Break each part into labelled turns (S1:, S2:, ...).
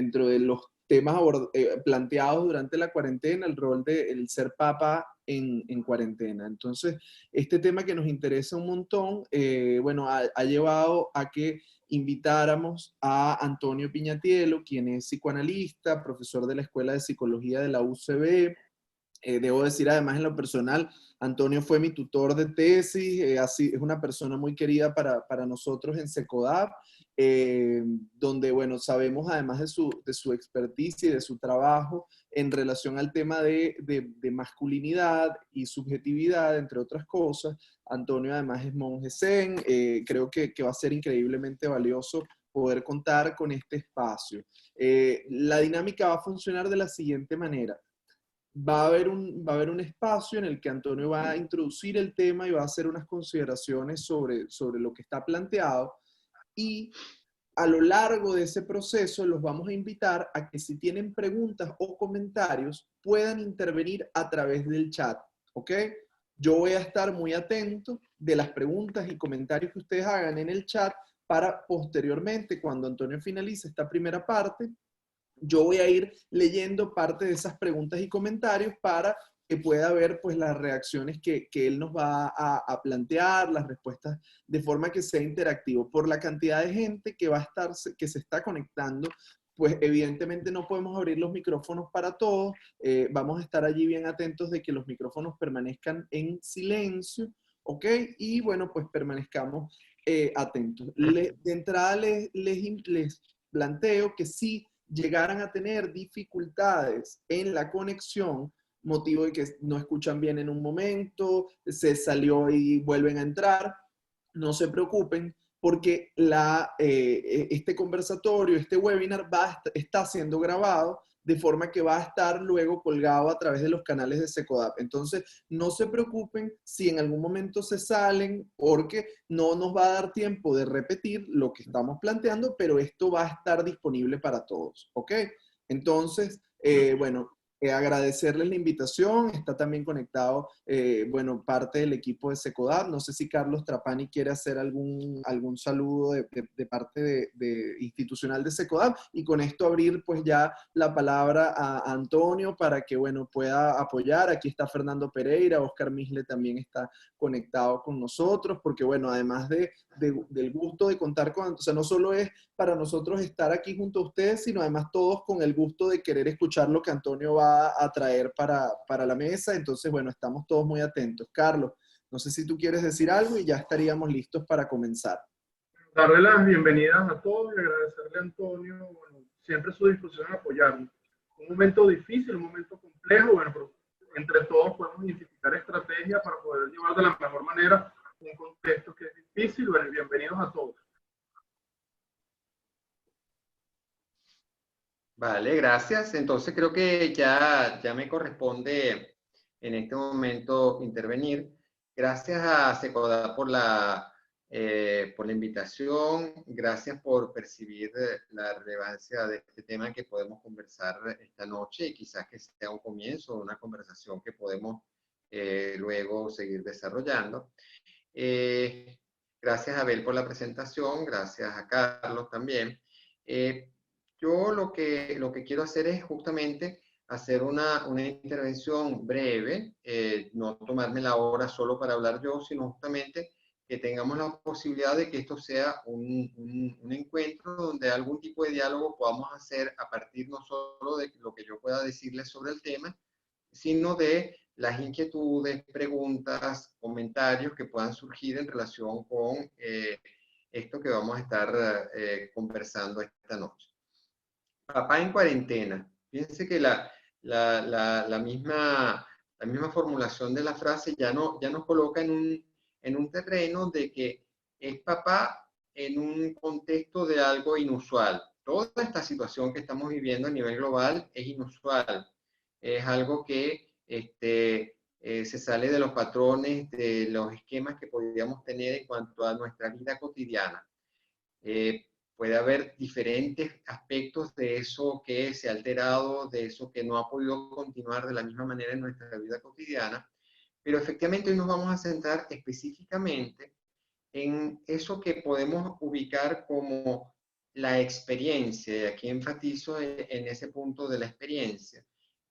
S1: dentro de los temas planteados durante la cuarentena, el rol de el ser papa en cuarentena. Entonces, este tema que nos interesa un montón, bueno, ha llevado a que invitáramos a Antonio Piñatielo, quien es psicoanalista, profesor de la Escuela de Psicología de la UCB. Debo decir además en lo personal, Antonio fue mi tutor de tesis, así, es una persona muy querida para nosotros en Secodap, donde, bueno, sabemos además de su experticia y de su trabajo en relación al tema de masculinidad y subjetividad, entre otras cosas. Antonio además es monje zen, creo que va a ser increíblemente valioso poder contar con este espacio. La dinámica va a funcionar de la siguiente manera. Va a haber un espacio en el que Antonio va a introducir el tema y va a hacer unas consideraciones sobre lo que está planteado, y a lo largo de ese proceso los vamos a invitar a que, si tienen preguntas o comentarios, puedan intervenir a través del chat, ¿ok? Yo voy a estar muy atento de las preguntas y comentarios que ustedes hagan en el chat para posteriormente, cuando Antonio finalice esta primera parte, yo voy a ir leyendo parte de esas preguntas y comentarios para que pueda ver pues las reacciones que él nos va a plantear, las respuestas, de forma que sea interactivo. Por la cantidad de gente que va a estar, que se está conectando, pues evidentemente no podemos abrir los micrófonos para todos. Vamos a estar allí bien atentos de que los micrófonos permanezcan en silencio, ¿ok? Y bueno, pues permanezcamos atentos. De entrada les planteo que sí llegaran a tener dificultades en la conexión, motivo de que no escuchan bien en un momento, se salió y vuelven a entrar, no se preocupen, porque este conversatorio, este webinar está siendo grabado, de forma que va a estar luego colgado a través de los canales de Secodap. Entonces, no se preocupen si en algún momento se salen, porque no nos va a dar tiempo de repetir lo que estamos planteando, pero esto va a estar disponible para todos, ¿ok? Entonces, bueno, agradecerles la invitación. Está también conectado, bueno, parte del equipo de Secodap. No sé si Carlos Trapani quiere hacer algún saludo de parte institucional de Secodap, y con esto abrir pues ya la palabra a Antonio para que, bueno, pueda apoyar. Aquí está Fernando Pereira, Oscar Misle también está conectado con nosotros, porque, bueno, además del gusto de contar con, o sea, no solo es para nosotros estar aquí junto a ustedes, sino además todos con el gusto de querer escuchar lo que Antonio va a traer para la mesa. Entonces, bueno, estamos todos muy atentos. Carlos, no sé si tú quieres decir algo y ya estaríamos listos para comenzar.
S2: Darle las bienvenidas a todos y agradecerle a Antonio, bueno, siempre su disposición a apoyarnos. Un momento difícil, un momento complejo, bueno, pero entre todos podemos identificar estrategias para poder llevar de la mejor manera un contexto que es difícil. Bueno, bienvenidos a todos.
S3: Vale, gracias. Entonces creo que ya me corresponde en este momento intervenir. Gracias a Secodap por la invitación. Gracias por percibir la relevancia de este tema que podemos conversar esta noche, y quizás que sea un comienzo de una conversación que podemos luego seguir desarrollando. Gracias a Abel por la presentación. Gracias a Carlos también. Yo lo que quiero hacer es justamente hacer una intervención breve, no tomarme la hora solo para hablar yo, sino justamente que tengamos la posibilidad de que esto sea un encuentro donde algún tipo de diálogo podamos hacer a partir no solo de lo que yo pueda decirles sobre el tema, sino de las inquietudes, preguntas, comentarios que puedan surgir en relación con esto que vamos a estar conversando esta noche. Papá en cuarentena. Fíjense que la misma formulación de la frase ya nos coloca en un terreno de que es papá en un contexto de algo inusual. Toda esta situación que estamos viviendo a nivel global es inusual. Es algo que se sale de los patrones, de los esquemas que podríamos tener en cuanto a nuestra vida cotidiana. Puede haber diferentes aspectos de eso que se ha alterado, de eso que no ha podido continuar de la misma manera en nuestra vida cotidiana, pero efectivamente hoy nos vamos a centrar específicamente en eso que podemos ubicar como la experiencia, y aquí enfatizo en ese punto de la experiencia.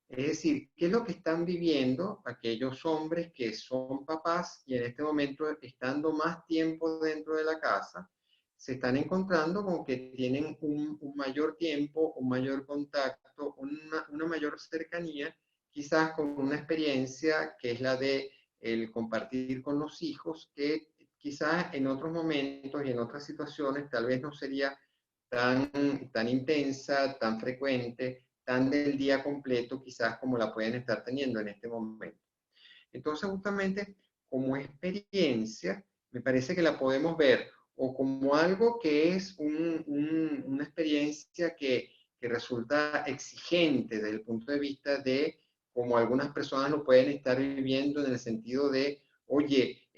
S3: Es decir, ¿qué es lo que están viviendo aquellos hombres que son papás y en este momento, estando más tiempo dentro de la casa, se están encontrando con que tienen un mayor tiempo, un mayor contacto, una mayor cercanía, quizás con una experiencia que es la de el compartir con los hijos, que quizás en otros momentos y en otras situaciones tal vez no sería tan intensa, tan frecuente, tan del día completo, quizás como la pueden estar teniendo en este momento. Entonces, justamente como experiencia, me parece que la podemos ver o como algo que es una experiencia que resulta exigente desde el punto de vista de como algunas personas lo pueden estar viviendo en el sentido de, oye,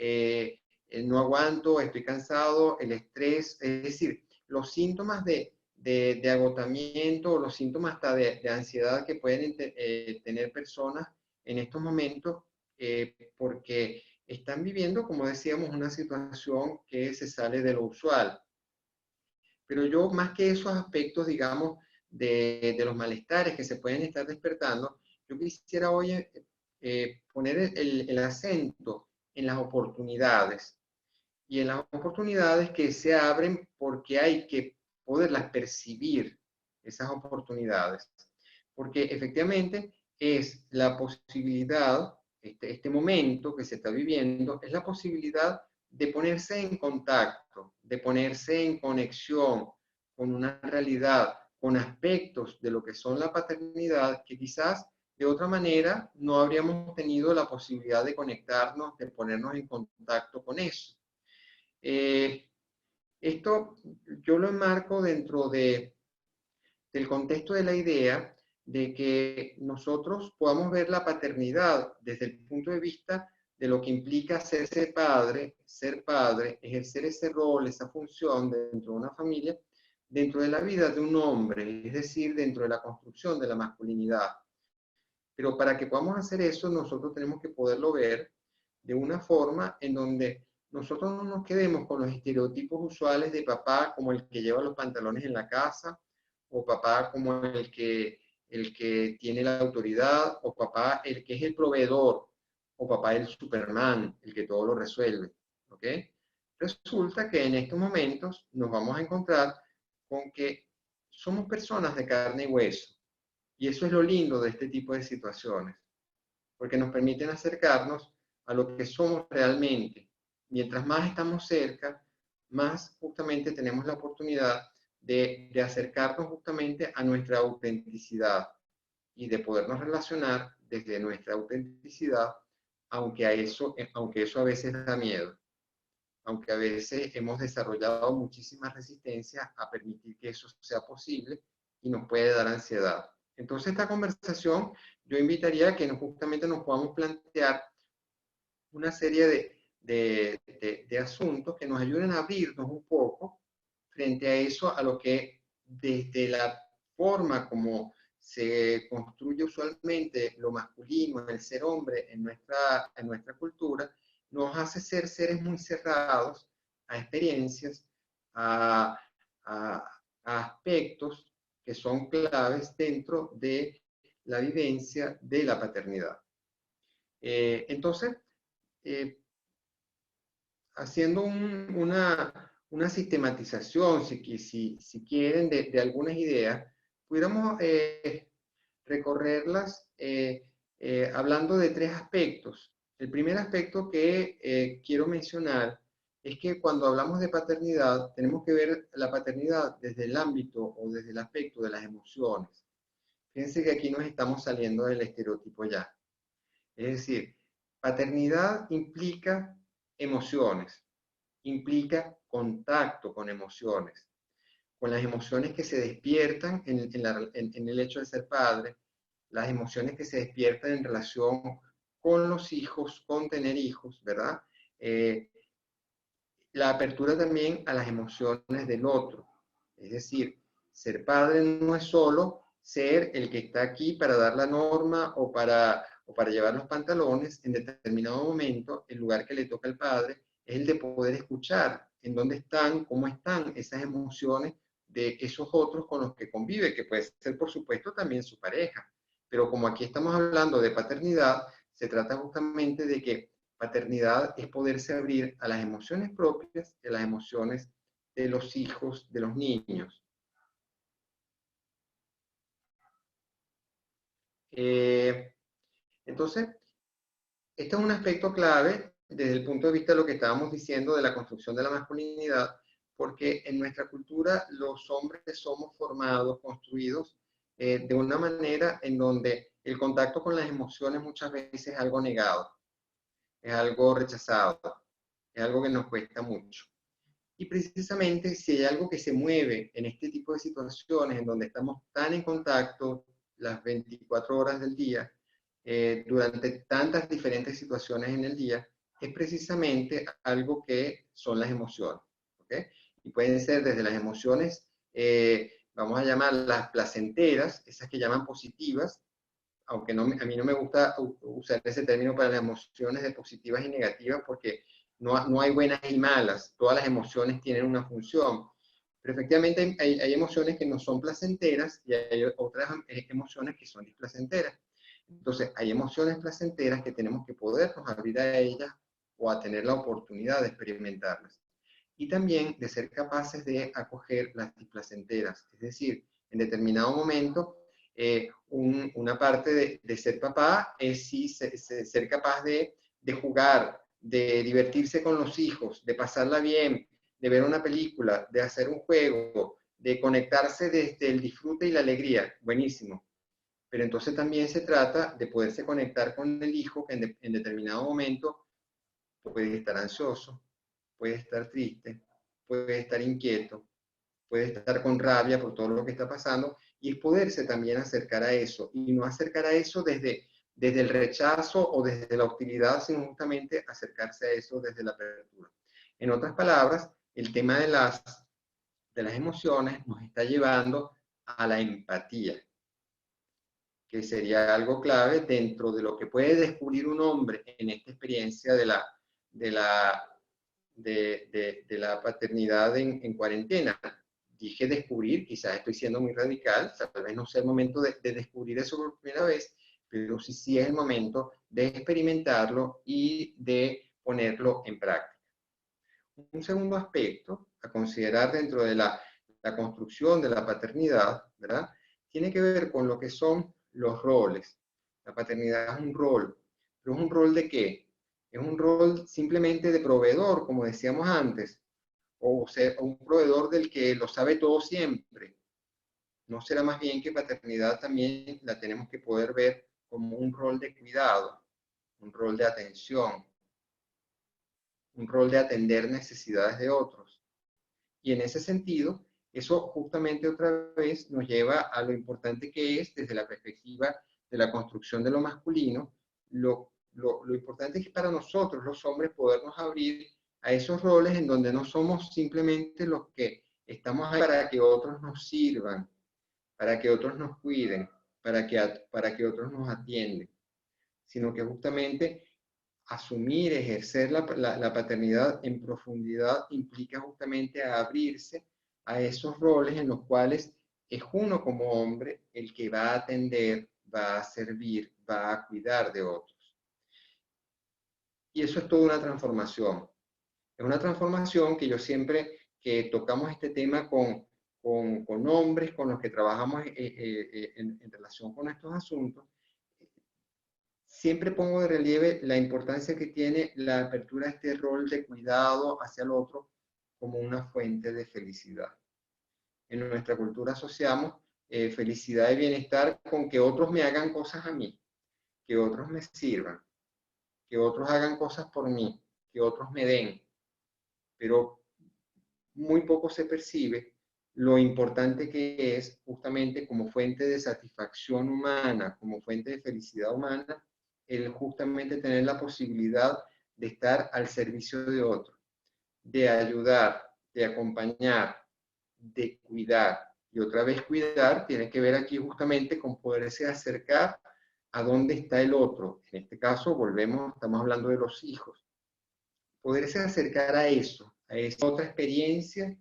S3: no aguanto, estoy cansado, el estrés, es decir, los síntomas de agotamiento o los síntomas hasta de ansiedad que pueden tener personas en estos momentos, porque están viviendo, como decíamos, una situación que se sale de lo usual. Pero yo, más que esos aspectos, digamos, de los malestares que se pueden estar despertando, yo quisiera hoy poner el acento en las oportunidades y en las oportunidades que se abren porque hay que poderlas percibir, esas oportunidades. Porque efectivamente es la posibilidad, este momento que se está viviendo, es la posibilidad de ponerse en contacto, de ponerse en conexión con una realidad, con aspectos de lo que son la paternidad que quizás de otra manera no habríamos tenido la posibilidad de conectarnos, de ponernos en contacto con eso. Esto yo lo enmarco dentro del contexto de la idea de que nosotros podamos ver la paternidad desde el punto de vista de lo que implica ser padre, ejercer ese rol, esa función dentro de una familia, dentro de la vida de un hombre, es decir, dentro de la construcción de la masculinidad. Pero para que podamos hacer eso, nosotros tenemos que poderlo ver de una forma en donde nosotros no nos quedemos con los estereotipos usuales de papá como el que lleva los pantalones en la casa, o papá como el que tiene la autoridad, o papá el que es el proveedor, o papá el Superman, el que todo lo resuelve. ¿Ok? Resulta que en estos momentos nos vamos a encontrar con que somos personas de carne y hueso. Y eso es lo lindo de este tipo de situaciones, porque nos permiten acercarnos a lo que somos realmente. Mientras más estamos cerca, más justamente tenemos la oportunidad de acercarnos justamente a nuestra autenticidad y de podernos relacionar desde nuestra autenticidad, aunque eso a veces da miedo, aunque a veces hemos desarrollado muchísima resistencia a permitir que eso sea posible y nos puede dar ansiedad. Entonces, esta conversación yo invitaría a que justamente nos podamos plantear una serie de asuntos que nos ayuden a abrirnos un poco frente a eso, a lo que desde la forma como se construye usualmente lo masculino, el ser hombre en nuestra cultura, nos hace ser seres muy cerrados a experiencias, a, a, a aspectos que son claves dentro de la vivencia de la paternidad. Entonces, eh, haciendo una sistematización, si quieren, de algunas ideas, pudiéramos recorrerlas hablando de tres aspectos. El primer aspecto que quiero mencionar es que cuando hablamos de paternidad, tenemos que ver la paternidad desde el ámbito o desde el aspecto de las emociones. Fíjense que aquí nos estamos saliendo del estereotipo ya. Es decir, paternidad implica emociones, implica contacto con emociones, con las emociones que se despiertan en el hecho de ser padre, las emociones que se despiertan en relación con los hijos, con tener hijos, ¿verdad? La apertura también a las emociones del otro. Es decir, ser padre no es solo ser el que está aquí para dar la norma o para llevar los pantalones. En determinado momento, el lugar que le toca al padre es el de poder escuchar en dónde están, cómo están esas emociones de esos otros con los que convive, que puede ser, por supuesto, también su pareja. Pero como aquí estamos hablando de paternidad, se trata justamente de que paternidad es poderse abrir a las emociones propias y a las emociones de los hijos, de los niños. Entonces, este es un aspecto clave desde el punto de vista de lo que estábamos diciendo de la construcción de la masculinidad, porque en nuestra cultura los hombres somos formados, construidos de una manera en donde el contacto con las emociones muchas veces es algo negado, es algo rechazado, es algo que nos cuesta mucho. Y precisamente si hay algo que se mueve en este tipo de situaciones en donde estamos tan en contacto las 24 horas del día, durante tantas diferentes situaciones en el día, es precisamente algo que son las emociones. ¿Okay? Y pueden ser desde las emociones, vamos a llamarlas placenteras, esas que llaman positivas, aunque no, a mí no me gusta usar ese término para las emociones de positivas y negativas porque no hay buenas y malas, todas las emociones tienen una función, pero efectivamente hay emociones que no son placenteras y hay otras emociones que son displacenteras. Entonces, hay emociones placenteras que tenemos que podernos abrir a ellas o a tener la oportunidad de experimentarlas. Y también de ser capaces de acoger las displacenteras, es decir, en determinado momento una parte de ser papá es sí ser capaz de jugar, de divertirse con los hijos, de pasarla bien, de ver una película, de hacer un juego, de conectarse desde el disfrute y la alegría. Buenísimo. Pero entonces también se trata de poderse conectar con el hijo que en determinado momento puede estar ansioso, puede estar triste, puede estar inquieto, puede estar con rabia por todo lo que está pasando, y es poderse también acercar a eso, y no acercar a eso desde el rechazo o desde la hostilidad, sino justamente acercarse a eso desde la apertura. En otras palabras, el tema de las emociones nos está llevando a la empatía, que sería algo clave dentro de lo que puede descubrir un hombre en esta experiencia de la paternidad en cuarentena. Dije descubrir, quizás estoy siendo muy radical, tal vez no sea el momento de descubrir eso por primera vez, pero sí es el momento de experimentarlo y de ponerlo en práctica. Un segundo aspecto a considerar dentro de la construcción de la paternidad, ¿verdad? Tiene que ver con lo que son los roles. La paternidad es un rol, pero ¿es un rol de qué? Es un rol simplemente de proveedor, como decíamos antes, o ser un proveedor del que lo sabe todo siempre. ¿No será más bien que paternidad también la tenemos que poder ver como un rol de cuidado, un rol de atención, un rol de atender necesidades de otros? Y en ese sentido, eso justamente otra vez nos lleva a lo importante que es, desde la perspectiva de la construcción de lo masculino, lo importante es que para nosotros, los hombres, podernos abrir a esos roles en donde no somos simplemente los que estamos ahí para que otros nos sirvan, para que otros nos cuiden, para que otros nos atienden, sino que justamente asumir, ejercer la paternidad en profundidad implica justamente a abrirse a esos roles en los cuales es uno como hombre el que va a atender, va a servir, va a cuidar de otros. Y eso es toda una transformación. Es una transformación que yo siempre que tocamos este tema con hombres con los que trabajamos en relación con estos asuntos, siempre pongo de relieve la importancia que tiene la apertura a este rol de cuidado hacia el otro como una fuente de felicidad. En nuestra cultura asociamos felicidad y bienestar con que otros me hagan cosas a mí, que otros me sirvan, que otros hagan cosas por mí, que otros me den, pero muy poco se percibe lo importante que es justamente como fuente de satisfacción humana, como fuente de felicidad humana, el justamente tener la posibilidad de estar al servicio de otro, de ayudar, de acompañar, de cuidar. Y otra vez cuidar tiene que ver aquí justamente con poderse acercar a dónde está el otro. En este caso, volvemos, estamos hablando de los hijos. Poderse acercar a eso, a esa otra experiencia,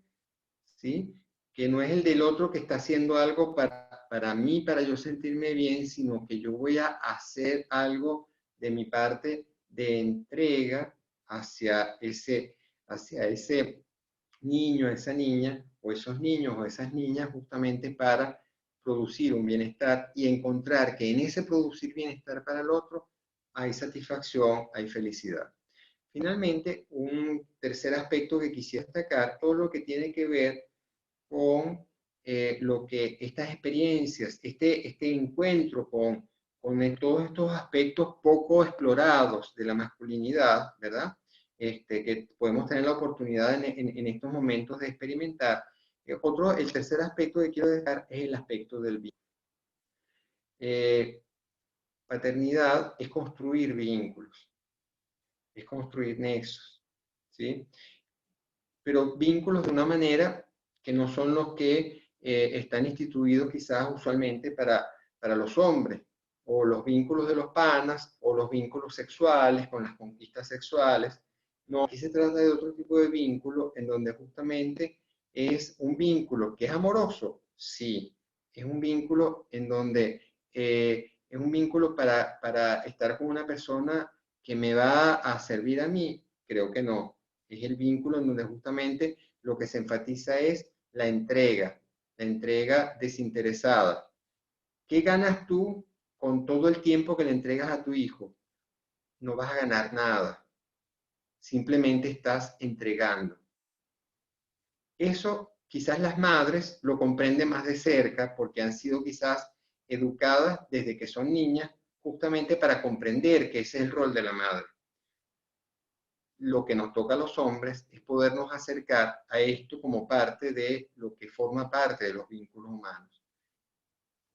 S3: ¿sí? que no es el del otro que está haciendo algo para mí, para yo sentirme bien, sino que yo voy a hacer algo de mi parte de entrega hacia ese niño, esa niña, o esos niños o esas niñas, justamente para producir un bienestar y encontrar que en ese producir bienestar para el otro hay satisfacción, hay felicidad. Finalmente, un tercer aspecto que quisiera destacar, todo lo que tiene que ver con lo que estas experiencias, este encuentro con todos estos aspectos poco explorados de la masculinidad, ¿verdad? Que podemos tener la oportunidad en estos momentos de experimentar. El tercer aspecto que quiero dejar es el aspecto del vínculo. Paternidad es construir vínculos, es construir nexos, ¿sí? Pero vínculos de una manera que no son los que están instituidos quizás usualmente para los hombres, o los vínculos de los panas, o los vínculos sexuales con las conquistas sexuales. No, aquí se trata de otro tipo de vínculo en donde justamente es un vínculo que es amoroso, sí, es un vínculo en donde es un vínculo para estar con una persona que me va a servir a mí, creo que no. Es el vínculo en donde justamente lo que se enfatiza es la entrega desinteresada. ¿Qué ganas tú con todo el tiempo que le entregas a tu hijo? No vas a ganar nada. Simplemente estás entregando. Eso quizás las madres lo comprenden más de cerca porque han sido quizás educadas desde que son niñas justamente para comprender que ese es el rol de la madre. Lo que nos toca a los hombres es podernos acercar a esto como parte de lo que forma parte de los vínculos humanos.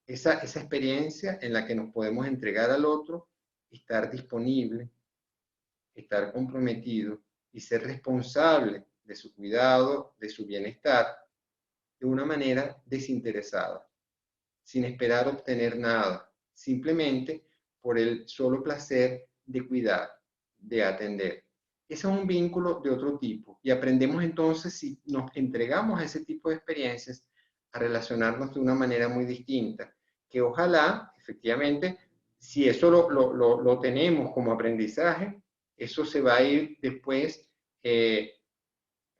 S3: Esa experiencia en la que nos podemos entregar al otro, estar disponible, estar comprometido y ser responsable de su cuidado, de su bienestar, de una manera desinteresada, sin esperar obtener nada, simplemente por el solo placer de cuidar, de atender. Ese es un vínculo de otro tipo y aprendemos entonces, si nos entregamos a ese tipo de experiencias, a relacionarnos de una manera muy distinta, que ojalá, efectivamente, si eso lo tenemos como aprendizaje, eso se va a ir después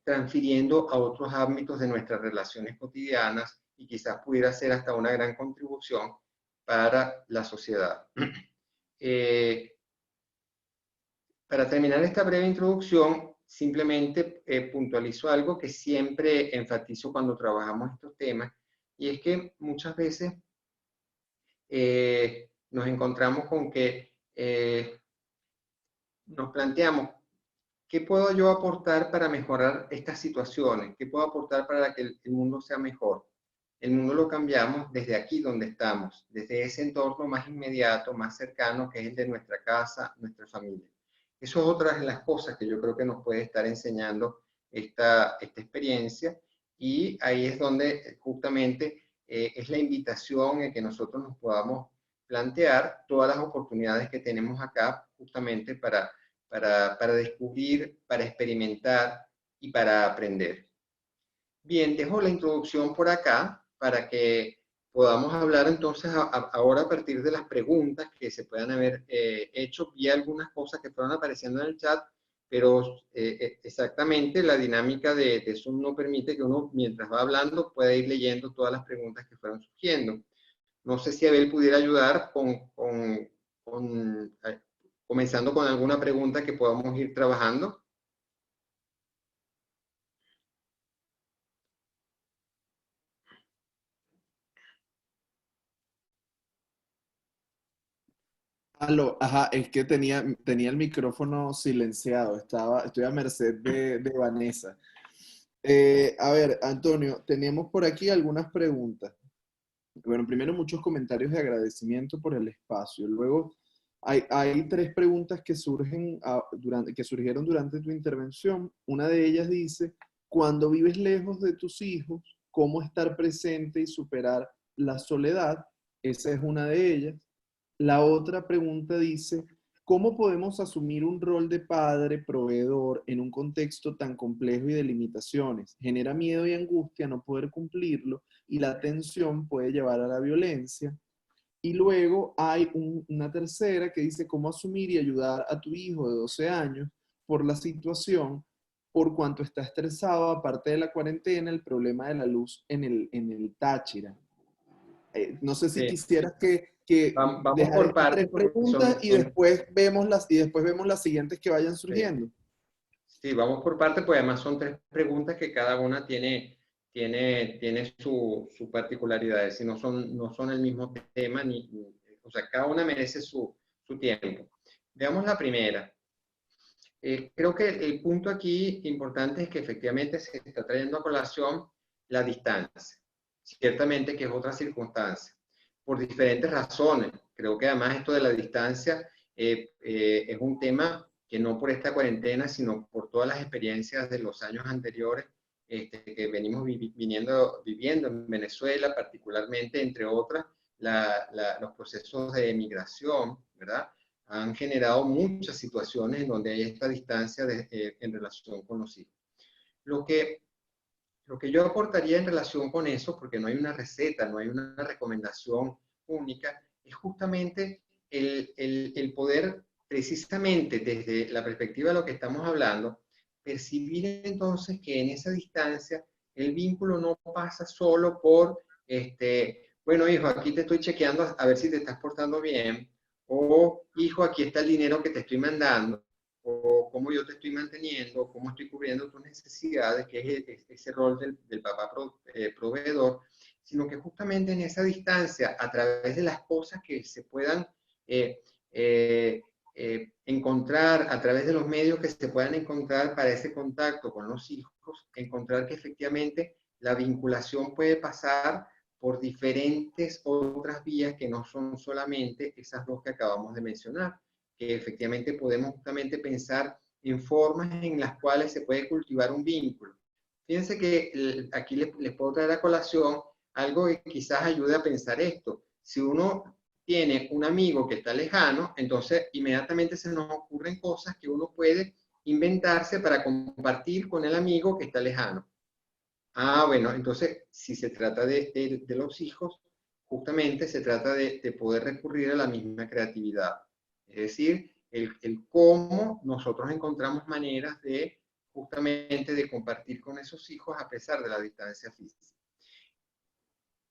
S3: transfiriendo a otros ámbitos de nuestras relaciones cotidianas y quizás pudiera ser hasta una gran contribución para la sociedad. Para terminar esta breve introducción, simplemente puntualizo algo que siempre enfatizo cuando trabajamos estos temas, y es que muchas veces nos encontramos con que nos planteamos, ¿qué puedo yo aportar para mejorar estas situaciones? ¿Qué puedo aportar para que el mundo sea mejor? El mundo lo cambiamos desde aquí donde estamos, desde ese entorno más inmediato, más cercano, que es el de nuestra casa, nuestra familia. Eso es otra de las cosas que yo creo que nos puede estar enseñando esta experiencia, y ahí es donde justamente es la invitación en que nosotros nos podamos plantear todas las oportunidades que tenemos acá justamente para descubrir, para experimentar y para aprender. Bien, dejo la introducción por acá para que podamos hablar entonces ahora a partir de las preguntas que se puedan haber hecho. Vi algunas cosas que fueron apareciendo en el chat, pero exactamente la dinámica de Zoom no permite que uno, mientras va hablando, pueda ir leyendo todas las preguntas que fueron surgiendo. No sé si Abel pudiera ayudar comenzando con alguna pregunta que podamos ir trabajando.
S1: Aló, ajá, es que tenía el micrófono silenciado, estoy a merced de Vanessa. A ver, Antonio, tenemos por aquí algunas preguntas. Bueno, primero muchos comentarios de agradecimiento por el espacio. Luego hay tres preguntas que surgieron durante tu intervención. Una de ellas dice, cuando vives lejos de tus hijos, ¿cómo estar presente y superar la soledad? Esa es una de ellas. La otra pregunta dice, ¿cómo podemos asumir un rol de padre, proveedor, en un contexto tan complejo y de limitaciones? Genera miedo y angustia no poder cumplirlo y la tensión puede llevar a la violencia. Y luego hay una tercera que dice cómo asumir y ayudar a tu hijo de 12 años por la situación, por cuanto está estresado, aparte de la cuarentena, el problema de la luz en el Táchira. No sé si
S3: Sí.
S1: quisieras que
S3: Vamos
S1: dejar
S3: por
S1: estas
S3: partes
S1: tres
S3: porque
S1: preguntas y después vemos las siguientes que vayan
S3: sí,
S1: surgiendo.
S3: sí, vamos por partes, pues además son tres preguntas que cada una tiene su particularidades, y no son el mismo tema, o sea, cada una merece su tiempo. Veamos la primera. Creo que el punto aquí importante es que efectivamente se está trayendo a colación la distancia. Ciertamente que es otra circunstancia, por diferentes razones. Creo que además esto de la distancia es un tema que no por esta cuarentena, sino por todas las experiencias de los años anteriores que venimos viviendo en Venezuela, particularmente, entre otras, los procesos de migración, ¿verdad? Han generado muchas situaciones en donde hay esta distancia en relación con los hijos. Lo que, lo que yo aportaría en relación con eso, porque no hay una receta, no hay una recomendación única, es justamente el poder, precisamente desde la perspectiva de lo que estamos hablando, percibir entonces que en esa distancia el vínculo no pasa solo por, bueno, hijo, aquí te estoy chequeando a ver si te estás portando bien, o hijo, aquí está el dinero que te estoy mandando, o cómo yo te estoy manteniendo, cómo estoy cubriendo tus necesidades, que es ese rol del papá proveedor, sino que justamente en esa distancia, a través de las cosas que se puedan eh, eh, encontrar, a través de los medios que se puedan encontrar para ese contacto con los hijos, encontrar que efectivamente la vinculación puede pasar por diferentes otras vías que no son solamente esas dos que acabamos de mencionar, que efectivamente podemos justamente pensar en formas en las cuales se puede cultivar un vínculo. Fíjense que aquí les puedo traer a colación algo que quizás ayude a pensar esto. Si uno tiene un amigo que está lejano, entonces inmediatamente se nos ocurren cosas que uno puede inventarse para compartir con el amigo que está lejano. Ah, bueno, entonces si se trata de los hijos, justamente se trata de poder recurrir a la misma creatividad. Es decir, el cómo nosotros encontramos maneras de justamente de compartir con esos hijos a pesar de la distancia física.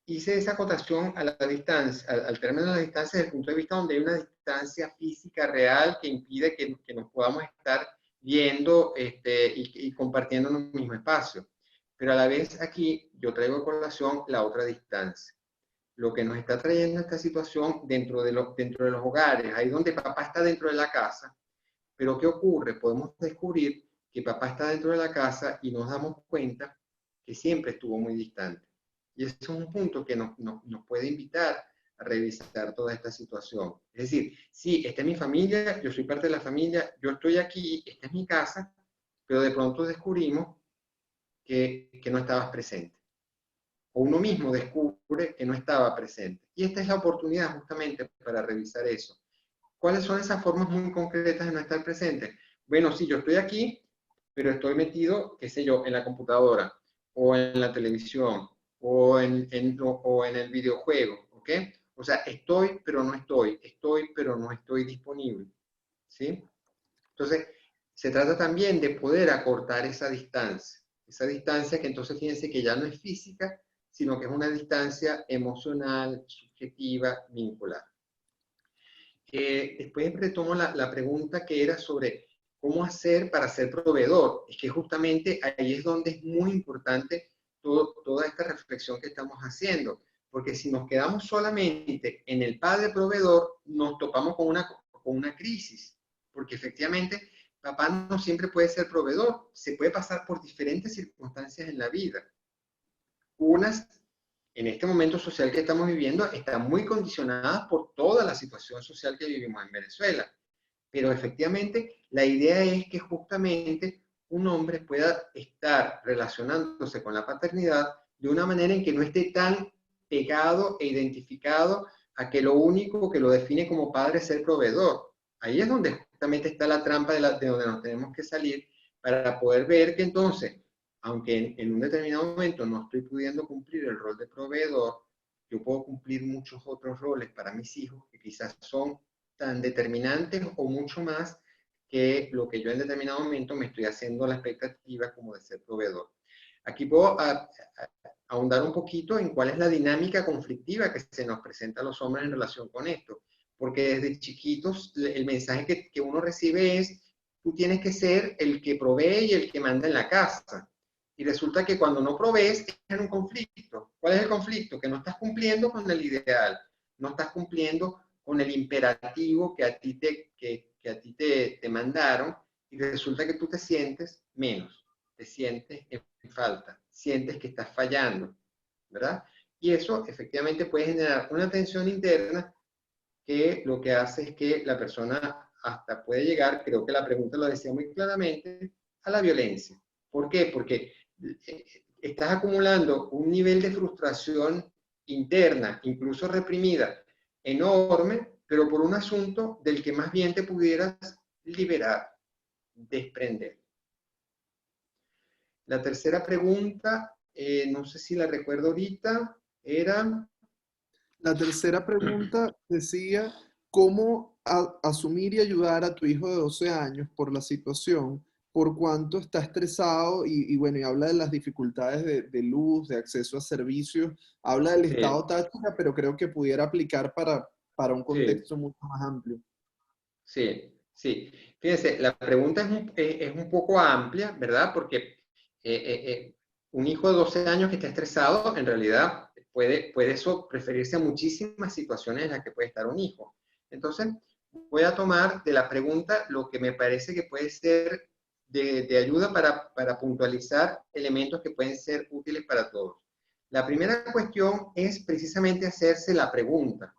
S3: Hice esa acotación a la distancia, al término de la distancia desde el punto de vista donde hay una distancia física real que impide que nos podamos estar viendo y compartiendo en un mismo espacio. Pero a la vez aquí yo traigo a colación la otra distancia. Lo que nos está trayendo esta situación dentro de los hogares, ahí donde papá está dentro de la casa, pero ¿qué ocurre? Podemos descubrir que papá está dentro de la casa y nos damos cuenta que siempre estuvo muy distante. Y eso es un punto que nos puede invitar a revisar toda esta situación. Es decir, sí, esta es mi familia, yo soy parte de la familia, yo estoy aquí, esta es mi casa, pero de pronto descubrimos que no estabas presente. O uno mismo descubre que no estaba presente. Y esta es la oportunidad justamente para revisar eso. ¿Cuáles son esas formas muy concretas de no estar presente? Bueno, sí, yo estoy aquí, pero estoy metido, qué sé yo, en la computadora, o en la televisión, o en el videojuego, ¿ok? O sea, estoy, pero no estoy disponible, ¿sí? Entonces, se trata también de poder acortar esa distancia que entonces fíjense que ya no es física, sino que es una distancia emocional, subjetiva, vincular. Después retomo la pregunta que era sobre cómo hacer para ser proveedor. Es que justamente ahí es donde es muy importante toda esta reflexión que estamos haciendo, porque si nos quedamos solamente en el padre proveedor, nos topamos con una crisis, porque efectivamente papá no siempre puede ser proveedor, se puede pasar por diferentes circunstancias en la vida. Unas en este momento social que estamos viviendo están muy condicionadas por toda la situación social que vivimos en Venezuela. Pero efectivamente la idea es que justamente un hombre pueda estar relacionándose con la paternidad de una manera en que no esté tan pegado e identificado a que lo único que lo define como padre es ser proveedor, Ahí es donde justamente está la trampa de donde nos tenemos que salir para poder ver que entonces, aunque en un determinado momento no estoy pudiendo cumplir el rol de proveedor, yo puedo cumplir muchos otros roles para mis hijos que quizás son tan determinantes o mucho más que lo que yo en determinado momento me estoy haciendo la expectativa como de ser proveedor. Aquí puedo ahondar un poquito en cuál es la dinámica conflictiva que se nos presenta a los hombres en relación con esto, porque desde chiquitos el mensaje que uno recibe es, tú tienes que ser el que provee y el que manda en la casa. Y resulta que cuando no provees, es en un conflicto. ¿Cuál es el conflicto? Que no estás cumpliendo con el ideal, no estás cumpliendo con el imperativo que a ti te mandaron, y resulta que tú te sientes menos, te sientes en falta, sientes que estás fallando, ¿verdad? Y eso efectivamente puede generar una tensión interna que lo que hace es que la persona hasta puede llegar, creo que la pregunta lo decía muy claramente, a la violencia. ¿Por qué? Porque estás acumulando un nivel de frustración interna, incluso reprimida, enorme, pero por un asunto del que más bien te pudieras liberar, desprender. La tercera pregunta, no sé si la recuerdo ahorita, era...
S1: La tercera pregunta decía, ¿cómo asumir y ayudar a tu hijo de 12 años por la situación, por cuánto está estresado bueno, y habla de las dificultades de luz, de acceso a servicios, habla del
S3: Sí,
S1: estado táctica, pero creo que pudiera aplicar para un
S3: sí.
S1: contexto mucho más amplio.
S3: Sí, sí. Fíjense, la pregunta es un poco amplia, ¿verdad? Porque un hijo de 12 años que está estresado, en realidad puede eso referirse a muchísimas situaciones en las que puede estar un hijo. Entonces, voy a tomar de la pregunta lo que me parece que puede ser de ayuda para puntualizar elementos que pueden ser útiles para todos. La primera cuestión es precisamente hacerse la pregunta.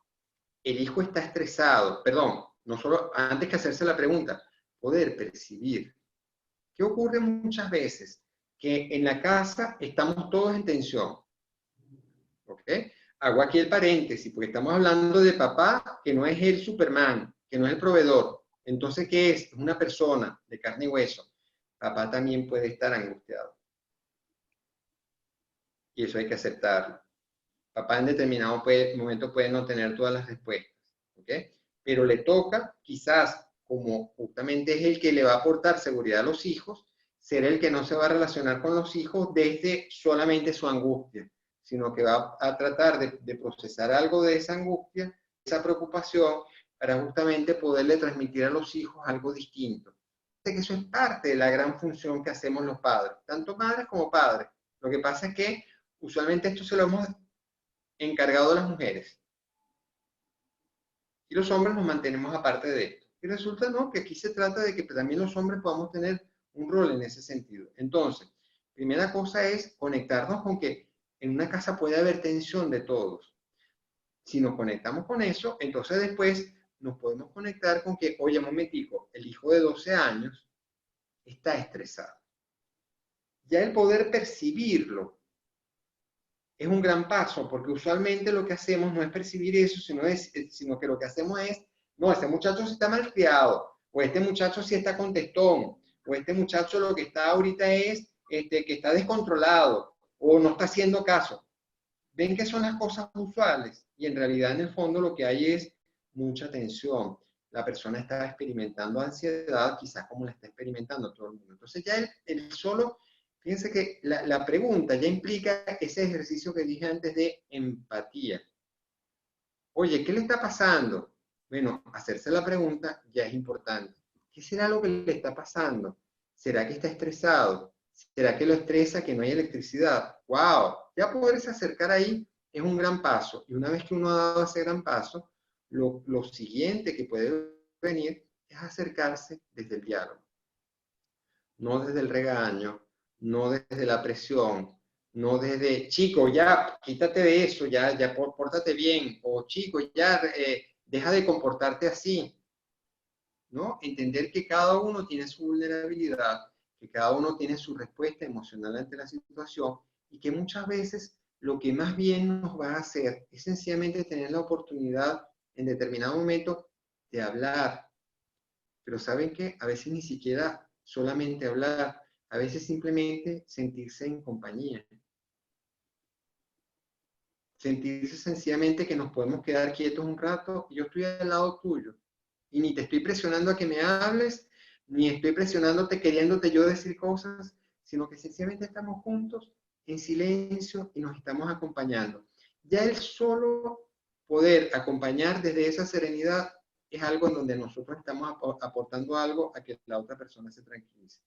S3: El hijo está estresado, perdón, no solo antes que hacerse la pregunta, poder percibir. ¿Qué ocurre muchas veces? Que en la casa estamos todos en tensión, ¿ok? Hago aquí el paréntesis, porque estamos hablando de papá, que no es el Superman, que no es el proveedor. Entonces, ¿qué es? Es una persona de carne y hueso. Papá también puede estar angustiado. Y eso hay que aceptarlo. Papá en determinado momento puede no tener todas las respuestas, ¿ok? Pero le toca, quizás, como justamente es el que le va a aportar seguridad a los hijos, ser el que no se va a relacionar con los hijos desde solamente su angustia, sino que va a tratar de procesar algo de esa angustia, esa preocupación, para justamente poderle transmitir a los hijos algo distinto. Que eso es parte de la gran función que hacemos los padres, tanto madres como padres. Lo que pasa es que usualmente esto se lo hemos encargado de las mujeres. Y los hombres nos mantenemos aparte de esto. Y resulta, ¿no?, que aquí se trata de que también los hombres podamos tener un rol en ese sentido. Entonces, primera cosa es conectarnos con que en una casa puede haber tensión de todos. Si nos conectamos con eso, entonces después nos podemos conectar con que, oye, un momentico, el hijo de 12 años está estresado. Ya el poder percibirlo es un gran paso, porque usualmente lo que hacemos no es percibir eso, sino que lo que hacemos es, no, este muchacho sí está mal criado, o este muchacho sí está contestón, o este muchacho lo que está ahorita es que está descontrolado, o no está haciendo caso. Ven que son las cosas usuales, y en realidad en el fondo lo que hay es mucha tensión. La persona está experimentando ansiedad, quizás como la está experimentando todo el mundo. Entonces ya el solo... Fíjense que la pregunta ya implica ese ejercicio que dije antes de empatía. Oye, ¿qué le está pasando? Bueno, hacerse la pregunta ya es importante. ¿Qué será lo que le está pasando? ¿Será que está estresado? ¿Será que lo estresa que no hay electricidad? ¡Wow! Ya poderse acercar ahí es un gran paso. Y una vez que uno ha dado ese gran paso, lo siguiente que puede venir es acercarse desde el diálogo. No desde el regaño, no desde la presión, no desde, chico, ya quítate de eso, ya pórtate bien, o chico, ya deja de comportarte así, ¿no? Entender que cada uno tiene su vulnerabilidad, que cada uno tiene su respuesta emocional ante la situación y que muchas veces lo que más bien nos va a hacer es sencillamente tener la oportunidad en determinado momento de hablar, pero ¿saben qué? A veces ni siquiera solamente hablar, a veces simplemente sentirse en compañía. Sentirse sencillamente que nos podemos quedar quietos un rato y yo estoy al lado tuyo. Y ni te estoy presionando a que me hables, ni estoy presionándote, queriéndote yo decir cosas, sino que sencillamente estamos juntos en silencio y nos estamos acompañando. Ya el solo poder acompañar desde esa serenidad es algo en donde nosotros estamos aportando algo a que la otra persona se tranquilice.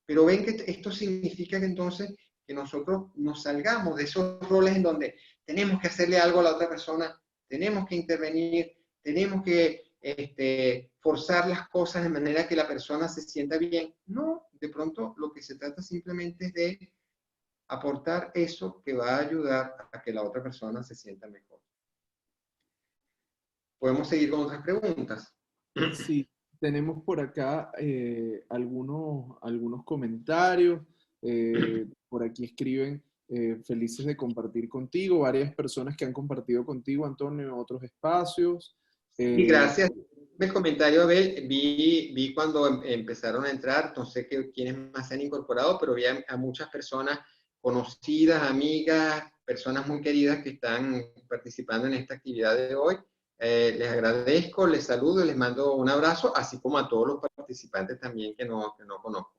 S3: Pero ven que esto significa que entonces que nosotros nos salgamos de esos roles en donde tenemos que hacerle algo a la otra persona, tenemos que intervenir, tenemos que forzar las cosas de manera que la persona se sienta bien. No, de pronto lo que se trata simplemente es de aportar eso que va a ayudar a que la otra persona se sienta mejor. Podemos seguir con otras preguntas.
S1: Sí, tenemos por acá algunos comentarios. Por aquí escriben felices de compartir contigo, varias personas que han compartido contigo, Antonio, en otros espacios.
S3: Y gracias. El comentario, Abel, vi cuando empezaron a entrar, no sé quiénes más se han incorporado, pero vi a muchas personas conocidas, amigas, personas muy queridas que están participando en esta actividad de hoy. Les agradezco, les saludo, les mando un abrazo, así como a todos los participantes también que no conozco.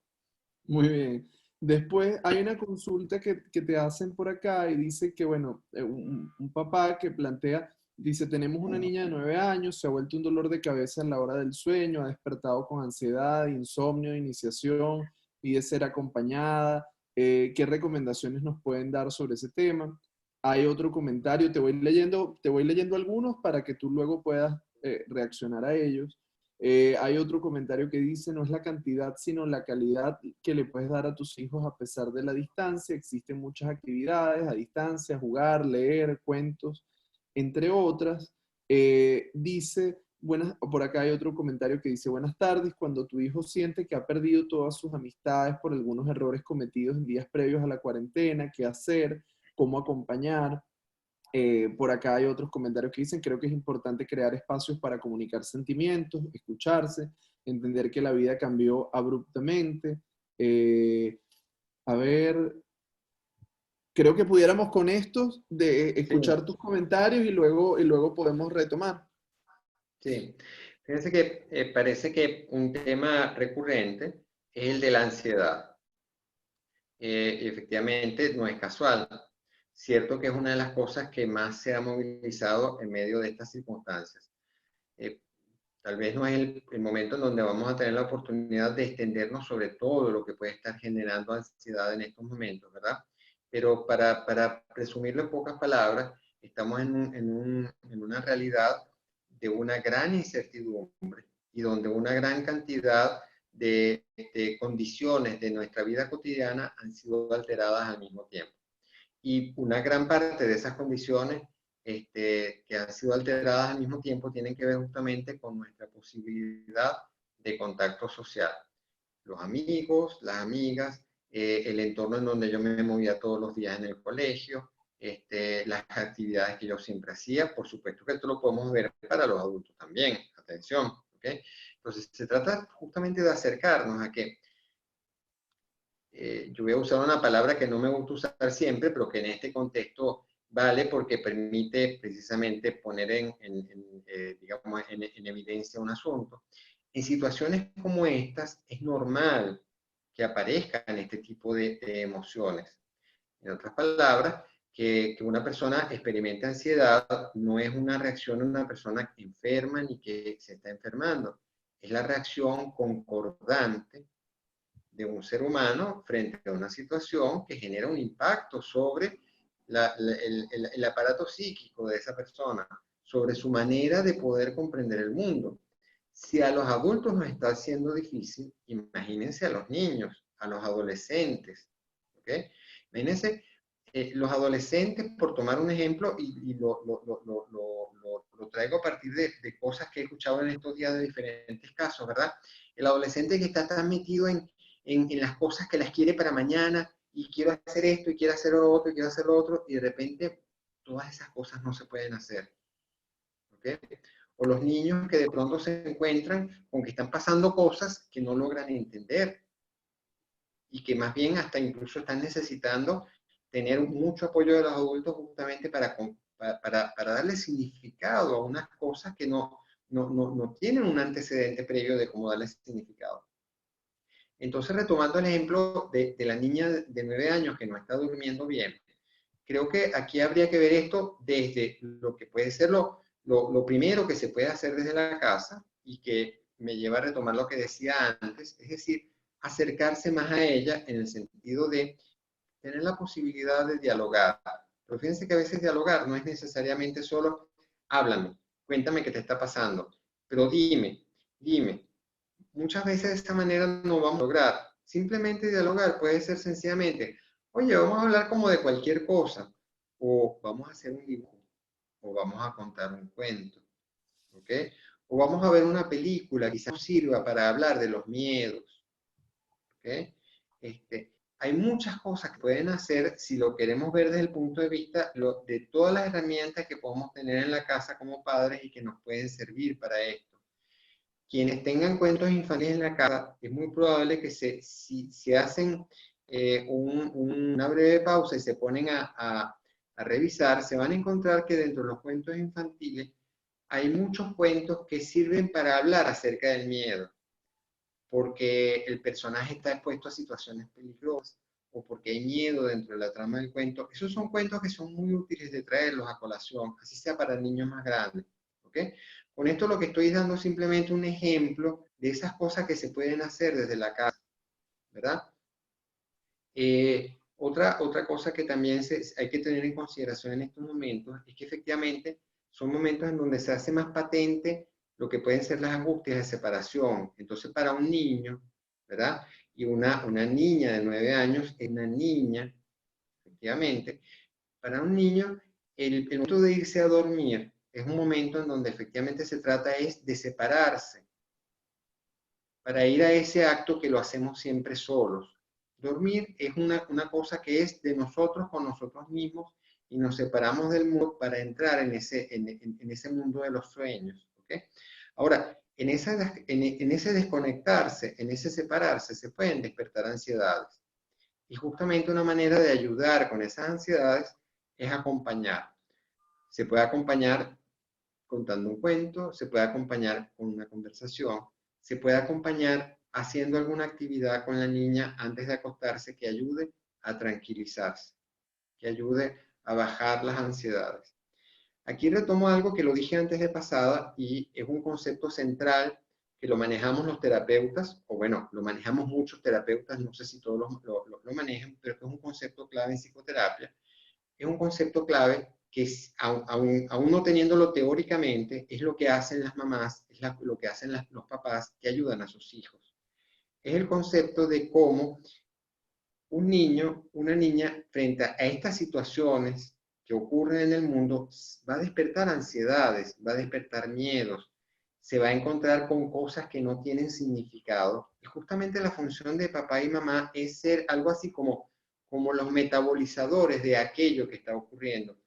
S1: Muy bien. Después hay una consulta que te hacen por acá y dice que, bueno, un papá que plantea, dice, tenemos una niña de 9 años, se ha vuelto un dolor de cabeza a la hora del sueño, ha despertado con ansiedad, insomnio, iniciación, pide ser acompañada. ¿Qué recomendaciones nos pueden dar sobre ese tema? Hay otro comentario, te voy leyendo algunos para que tú luego puedas reaccionar a ellos. Hay otro comentario que dice, no es la cantidad, sino la calidad que le puedes dar a tus hijos a pesar de la distancia. Existen muchas actividades a distancia, jugar, leer, cuentos, entre otras. Por acá hay otro comentario que dice, buenas tardes, cuando tu hijo siente que ha perdido todas sus amistades por algunos errores cometidos en días previos a la cuarentena, ¿qué hacer? ¿Cómo acompañar? Por acá hay otros comentarios que dicen, creo que es importante crear espacios para comunicar sentimientos, escucharse, entender que la vida cambió abruptamente. A ver, creo que pudiéramos con estos de escuchar
S3: Sí.
S1: tus comentarios y luego podemos retomar.
S3: Sí, fíjense que parece que un tema recurrente es el de la ansiedad. Efectivamente, no es casual. Cierto que es una de las cosas que más se ha movilizado en medio de estas circunstancias. Eh, Tal vez no es el momento en donde vamos a tener la oportunidad de extendernos sobre todo lo que puede estar generando ansiedad en estos momentos, ¿verdad? Pero para resumirlo en pocas palabras, estamos en una realidad de una gran incertidumbre y donde una gran cantidad de condiciones de nuestra vida cotidiana han sido alteradas al mismo tiempo. Y una gran parte de esas condiciones que han sido alteradas al mismo tiempo tienen que ver justamente con nuestra posibilidad de contacto social. Los amigos, las amigas, el entorno en donde yo me movía todos los días en el colegio, las actividades que yo siempre hacía. Por supuesto que esto lo podemos ver para los adultos también. Atención, ¿ok? Entonces, se trata justamente de acercarnos a que yo voy a usar una palabra que no me gusta usar siempre, pero que en este contexto vale porque permite precisamente poner digamos, en evidencia un asunto. En situaciones como estas es normal que aparezcan este tipo de emociones. En otras palabras, que una persona experimente ansiedad no es una reacción de una persona enferma ni que se está enfermando. Es la reacción concordante de un ser humano frente a una situación que genera un impacto sobre el aparato psíquico de esa persona, sobre su manera de poder comprender el mundo. Si a los adultos nos está haciendo difícil, imagínense a los niños, a los adolescentes. ¿Ok? Imagínense los adolescentes, por tomar un ejemplo, y lo traigo a partir de cosas que he escuchado en estos días de diferentes casos, ¿verdad? El adolescente que está tan metido en las cosas que las quiere para mañana, y quiero hacer esto, y quiero hacer lo otro, y quiero hacer lo otro, y de repente todas esas cosas no se pueden hacer. ¿Ok? o los niños que de pronto se encuentran con que están pasando cosas que no logran entender y que más bien hasta incluso están necesitando tener mucho apoyo de los adultos justamente para darle significado a unas cosas que no tienen un antecedente previo de cómo darle significado. Entonces, retomando el ejemplo de la niña de 9 años que no está durmiendo bien, creo que aquí habría que ver esto desde lo que puede ser lo primero que se puede hacer desde la casa y que me lleva a retomar lo que decía antes, es decir, acercarse más a ella en el sentido de tener la posibilidad de dialogar. Pero fíjense que a veces dialogar no es necesariamente solo háblame, cuéntame qué te está pasando, pero dime. Muchas veces de esta manera no vamos a lograr. Simplemente dialogar puede ser sencillamente, oye, vamos a hablar como de cualquier cosa, o vamos a hacer un dibujo, o vamos a contar un cuento, ¿ok? O vamos a ver una película, quizás nos sirva para hablar de los miedos, ¿ok? Hay muchas cosas que pueden hacer si lo queremos ver desde el punto de vista de todas las herramientas que podemos tener en la casa como padres y que nos pueden servir para esto. Quienes tengan cuentos infantiles en la casa, es muy probable que si se hacen una breve pausa y se ponen a revisar, se van a encontrar que dentro de los cuentos infantiles hay muchos cuentos que sirven para hablar acerca del miedo, porque el personaje está expuesto a situaciones peligrosas o porque hay miedo dentro de la trama del cuento. Esos son cuentos que son muy útiles de traerlos a colación, así sea para niños más grandes. ¿Ok? Con esto lo que estoy dando es simplemente un ejemplo de esas cosas que se pueden hacer desde la casa, ¿verdad? Otra cosa que también hay que tener en consideración en estos momentos es que efectivamente son momentos en donde se hace más patente lo que pueden ser las angustias de separación. Entonces, para un niño, ¿verdad? Y una niña de 9 años es una niña, efectivamente. Para un niño, el momento de irse a dormir es un momento en donde efectivamente se trata es de separarse para ir a ese acto que lo hacemos siempre solos. Dormir es una cosa que es de nosotros con nosotros mismos y nos separamos del mundo para entrar en ese mundo de los sueños. ¿Okay? Ahora, en ese desconectarse, en ese separarse, se pueden despertar ansiedades. Y justamente una manera de ayudar con esas ansiedades es acompañar. Se puede acompañar contando un cuento, se puede acompañar con una conversación, se puede acompañar haciendo alguna actividad con la niña antes de acostarse que ayude a tranquilizarse, que ayude a bajar las ansiedades. Aquí retomo algo que lo dije antes de pasada y es un concepto central que lo manejamos los terapeutas, o bueno, lo manejamos muchos terapeutas, no sé si todos lo manejan, pero que es un concepto clave en psicoterapia. Es un concepto clave que aún no teniéndolo teóricamente, es lo que hacen las mamás, es lo que hacen los papás que ayudan a sus hijos. Es el concepto de cómo un niño, una niña, frente a estas situaciones que ocurren en el mundo, va a despertar ansiedades, va a despertar miedos, se va a encontrar con cosas que no tienen significado. Y justamente la función de papá y mamá es ser algo así como los metabolizadores de aquello que está ocurriendo.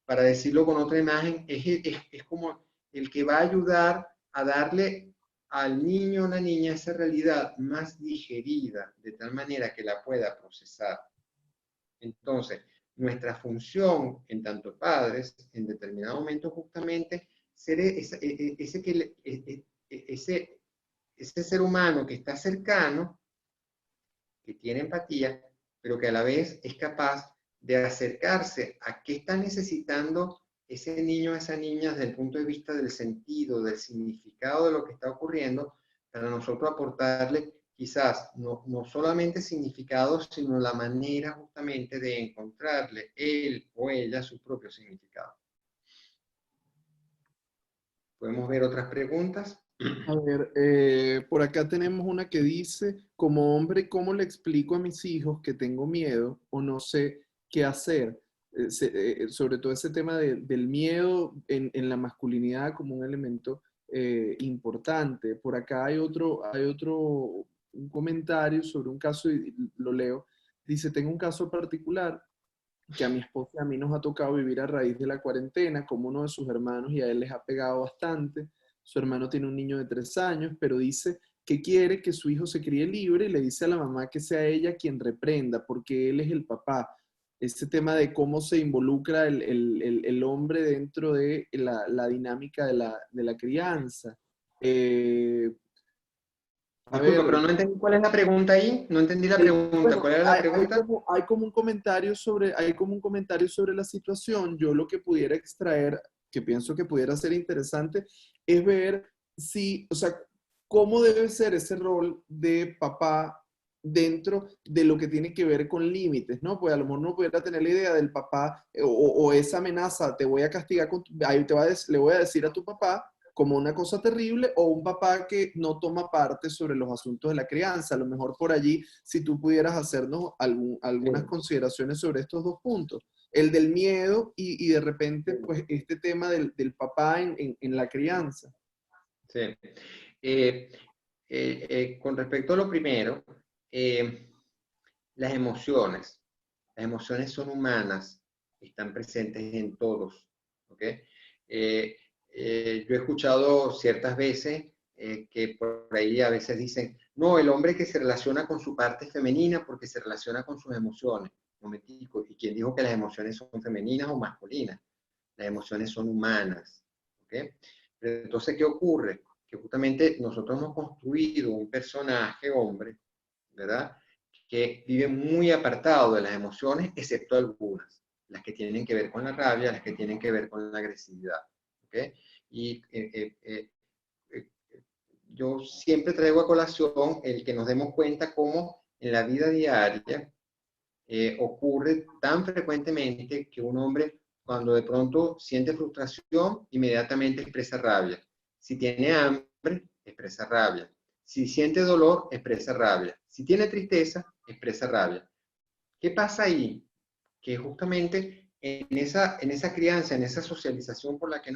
S3: Para decirlo con otra imagen, es como el que va a ayudar a darle al niño o la niña esa realidad más digerida, de tal manera que la pueda procesar. Entonces, nuestra función en tanto padres, en determinado momento justamente, ser ese ser humano que está cercano, que tiene empatía, pero que a la vez es capaz de acercarse a qué está necesitando ese niño o esa niña desde el punto de vista del sentido, del significado de lo que está ocurriendo, para nosotros aportarle quizás no solamente significado, sino la manera justamente de encontrarle él o ella su propio significado. ¿Podemos ver otras preguntas?
S1: A ver, por acá tenemos una que dice, como hombre, ¿cómo le explico a mis hijos que tengo miedo o no sé qué hacer? Sobre todo ese tema del miedo en la masculinidad como un elemento importante. Por acá hay un comentario sobre un caso, y lo leo. Dice, tengo un caso particular que a mi esposa y a mí nos ha tocado vivir a raíz de la cuarentena, como uno de sus hermanos y a él les ha pegado bastante. Su hermano tiene un niño de 3 años, pero dice que quiere que su hijo se críe libre y le dice a la mamá que sea ella quien reprenda, porque él es el papá. Este tema de cómo se involucra el hombre dentro de la dinámica de la crianza. Eh, a
S3: Disculpa,
S1: ver,
S3: pero no entendí cuál es la pregunta ahí. No entendí la pregunta.
S1: bueno,
S3: ¿Cuál era la pregunta?
S1: hay como un comentario hay como un comentario sobre la situación. Yo lo que pudiera extraer, que pienso que pudiera ser interesante, es ver si, o sea, cómo debe ser ese rol de papá dentro de lo que tiene que ver con límites, ¿no? Pues a lo mejor no pudiera tener la idea del papá o esa amenaza, te voy a castigar, ahí le voy a decir a tu papá como una cosa terrible, o un papá que no toma parte sobre los asuntos de la crianza. A lo mejor por allí, si tú pudieras hacernos algunas
S3: Sí.
S1: consideraciones sobre estos dos puntos. El del miedo y de repente, pues, este tema del papá en la crianza.
S3: Sí. Eh, con respecto a lo primero, eh, las emociones. Las emociones son humanas, están presentes en todos. ¿Ok? Yo he escuchado ciertas veces que por ahí a veces dicen, no, el hombre que se relaciona con su parte femenina porque se relaciona con sus emociones. Un momentico, ¿y quién dijo que las emociones son femeninas o masculinas? Las emociones son humanas. ¿Ok? Pero entonces, ¿qué ocurre? Que justamente nosotros hemos construido un personaje hombre, ¿verdad? Que vive muy apartado de las emociones, excepto algunas, las que tienen que ver con la rabia, las que tienen que ver con la agresividad. ¿Okay? Y yo siempre traigo a colación el que nos demos cuenta cómo en la vida diaria ocurre tan frecuentemente que un hombre, cuando de pronto siente frustración, inmediatamente expresa rabia. Si tiene hambre, expresa rabia. Si siente dolor, expresa rabia. Si tiene tristeza, expresa rabia. ¿Qué pasa ahí? Que justamente en esa crianza, en esa socialización por la que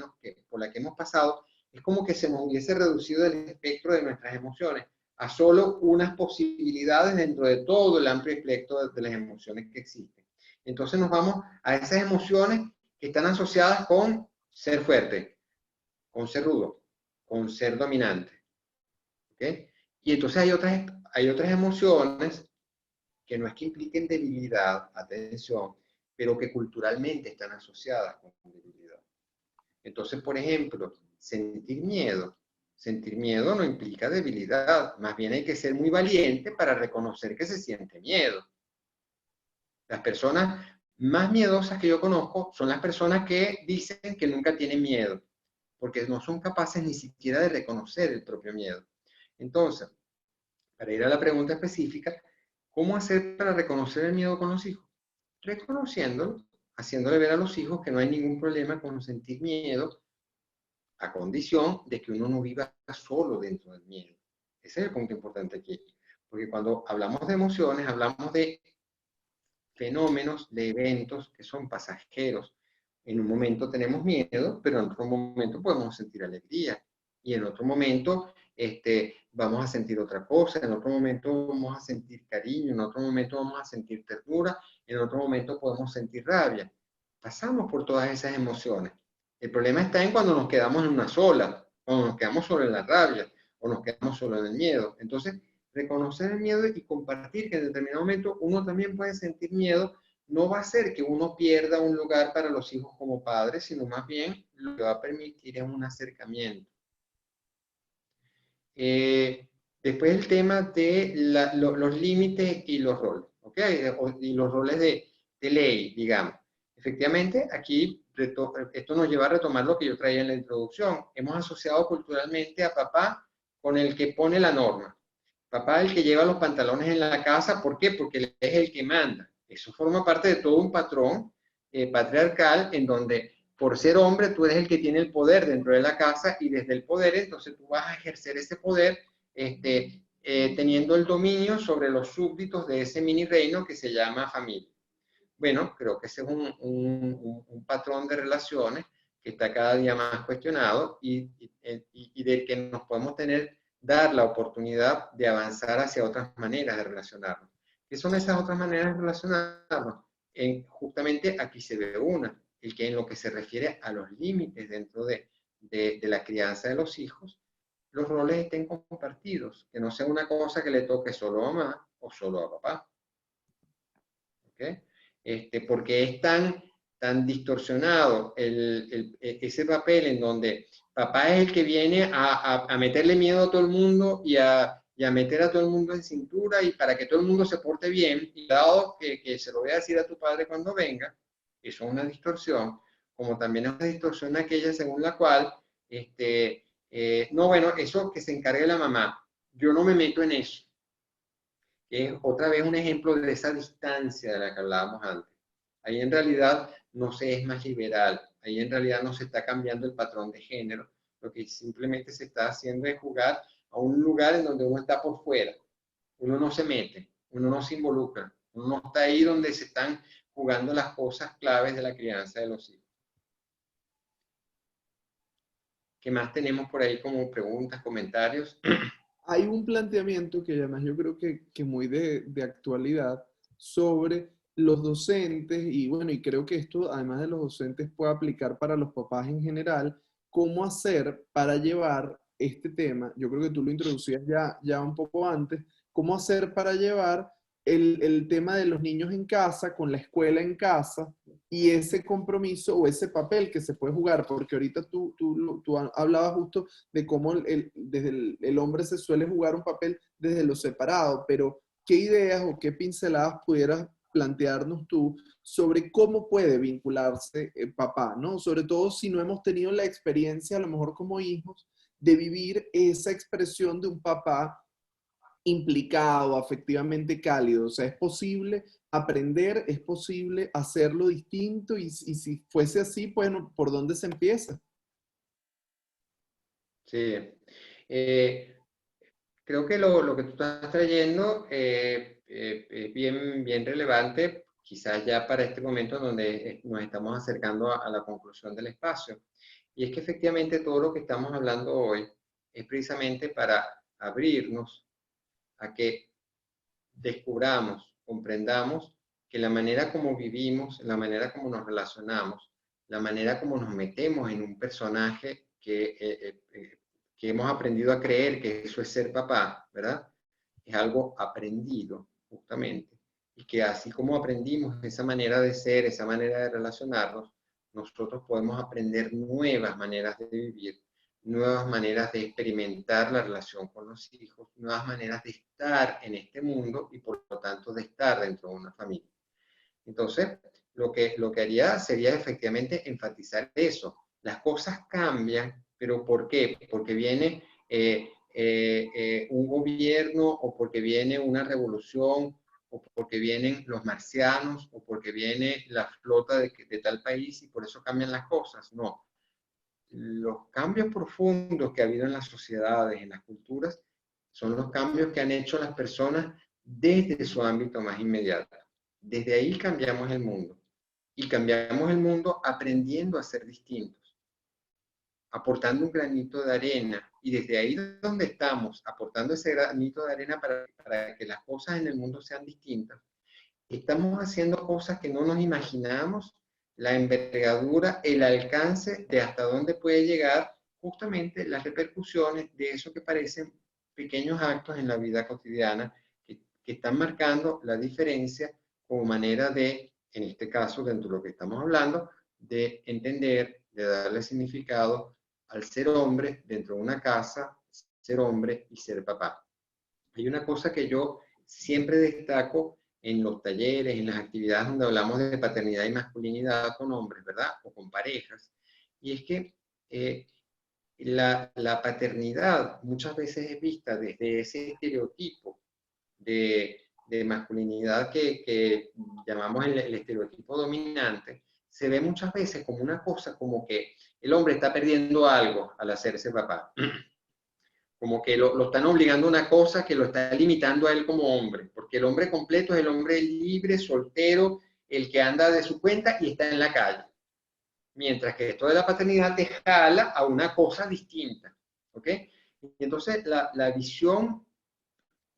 S3: hemos pasado, es como que se nos hubiese reducido el espectro de nuestras emociones a solo unas posibilidades dentro de todo el amplio espectro de las emociones que existen. Entonces nos vamos a esas emociones que están asociadas con ser fuerte, con ser rudo, con ser dominante. ¿Okay? Y entonces hay otras emociones que no es que impliquen debilidad, atención, pero que culturalmente están asociadas con debilidad. Entonces, por ejemplo, sentir miedo no implica debilidad, más bien hay que ser muy valiente para reconocer que se siente miedo. Las personas más miedosas que yo conozco son las personas que dicen que nunca tienen miedo, porque no son capaces ni siquiera de reconocer el propio miedo. Entonces, para ir a la pregunta específica, ¿cómo hacer para reconocer el miedo con los hijos? Reconociéndolo, haciéndole ver a los hijos que no hay ningún problema con sentir miedo, a condición de que uno no viva solo dentro del miedo. Ese es el punto importante aquí. Porque cuando hablamos de emociones, hablamos de fenómenos, de eventos que son pasajeros. En un momento tenemos miedo, pero en otro momento podemos sentir alegría. Y en otro momento vamos a sentir otra cosa, en otro momento vamos a sentir cariño, en otro momento vamos a sentir ternura, en otro momento podemos sentir rabia. Pasamos por todas esas emociones. El problema está en cuando nos quedamos en una sola, cuando nos quedamos solo en la rabia o nos quedamos solo en el miedo. Entonces, reconocer el miedo y compartir que en determinado momento uno también puede sentir miedo, no va a hacer que uno pierda un lugar para los hijos como padres, sino más bien lo que va a permitir es un acercamiento. Después el tema de los límites y los roles, ¿ok? Y los roles de ley, digamos. Efectivamente, aquí esto nos lleva a retomar lo que yo traía en la introducción. Hemos asociado culturalmente a papá con el que pone la norma. Papá es el que lleva los pantalones en la casa, ¿por qué? Porque él es el que manda. Eso forma parte de todo un patrón patriarcal en donde por ser hombre tú eres el que tiene el poder dentro de la casa y desde el poder entonces tú vas a ejercer ese poder teniendo el dominio sobre los súbditos de ese mini reino que se llama familia. Bueno, creo que ese es un patrón de relaciones que está cada día más cuestionado y del que nos podemos dar la oportunidad de avanzar hacia otras maneras de relacionarnos. ¿Qué son esas otras maneras de relacionarnos? justamente aquí se ve el que en lo que se refiere a los límites dentro de la crianza de los hijos, los roles estén compartidos, que no sea una cosa que le toque solo a mamá o solo a papá. ¿Okay? Porque es tan distorsionado ese papel en donde papá es el que viene a meterle miedo a todo el mundo y a meter a todo el mundo en cintura y para que todo el mundo se porte bien, y dado que se lo voy a decir a tu padre cuando venga, eso es una distorsión, como también es una distorsión aquella según la cual, no, bueno, eso que se encargue la mamá, yo no me meto en eso. Es otra vez un ejemplo de esa distancia de la que hablábamos antes. Ahí en realidad no se es más liberal, ahí en realidad no se está cambiando el patrón de género, lo que simplemente se está haciendo es jugar a un lugar en donde uno está por fuera, uno no se mete, uno no se involucra, uno no está ahí donde se están jugando las cosas claves de la crianza de los hijos. ¿Qué más tenemos por ahí como preguntas, comentarios?
S1: Hay un planteamiento que además yo creo que muy de actualidad sobre los docentes y bueno, y creo que esto además de los docentes puede aplicar para los papás en general, cómo hacer para llevar este tema, yo creo que tú lo introducías ya un poco antes, cómo hacer para llevar el tema de los niños en casa con la escuela en casa y ese compromiso o ese papel que se puede jugar, porque ahorita tú hablabas justo de cómo desde el hombre se suele jugar un papel desde lo separado, pero ¿qué ideas o qué pinceladas pudieras plantearnos tú sobre cómo puede vincularse papá, ¿no? Sobre todo si no hemos tenido la experiencia, a lo mejor como hijos, de vivir esa expresión de un papá implicado, afectivamente cálido. O sea, es posible aprender, es posible hacerlo distinto y si fuese así, bueno, ¿por dónde se empieza?
S3: Sí. Creo que lo que tú estás trayendo es bien relevante, quizás ya para este momento donde nos estamos acercando a la conclusión del espacio. Y es que efectivamente todo lo que estamos hablando hoy es precisamente para abrirnos a que descubramos, comprendamos que la manera como vivimos, la manera como nos relacionamos, la manera como nos metemos en un personaje que hemos aprendido a creer que eso es ser papá, ¿verdad? Es algo aprendido, justamente. Y que así como aprendimos esa manera de ser, esa manera de relacionarnos, nosotros podemos aprender nuevas maneras de vivir, nuevas maneras de experimentar la relación con los hijos, nuevas maneras de estar en este mundo y por lo tanto de estar dentro de una familia. Entonces, lo que haría sería efectivamente enfatizar eso. Las cosas cambian, pero ¿por qué? Porque viene un gobierno o porque viene una revolución o porque vienen los marcianos o porque viene la flota de tal país y por eso cambian las cosas. No, los cambios profundos que ha habido en las sociedades, en las culturas, son los cambios que han hecho las personas desde su ámbito más inmediato. Desde ahí cambiamos el mundo. Y cambiamos el mundo aprendiendo a ser distintos, aportando un granito de arena. Y desde ahí donde estamos, aportando ese granito de arena para que las cosas en el mundo sean distintas, estamos haciendo cosas que no nos imaginamos, la envergadura, el alcance de hasta dónde puede llegar justamente las repercusiones de eso que parecen pequeños actos en la vida cotidiana que están marcando la diferencia como manera de, en este caso, dentro de lo que estamos hablando, de entender, de darle significado al ser hombre dentro de una casa, ser hombre y ser papá. Hay una cosa que yo siempre destaco en los talleres, en las actividades donde hablamos de paternidad y masculinidad con hombres, ¿verdad? O con parejas. Y es que la paternidad muchas veces es vista desde ese estereotipo de masculinidad que llamamos el estereotipo dominante, se ve muchas veces como una cosa como que el hombre está perdiendo algo al hacerse papá. Como que lo están obligando a una cosa que lo está limitando a él como hombre, porque el hombre completo es el hombre libre, soltero, el que anda de su cuenta y está en la calle. Mientras que esto de la paternidad te jala a una cosa distinta, ¿ok? Y entonces la visión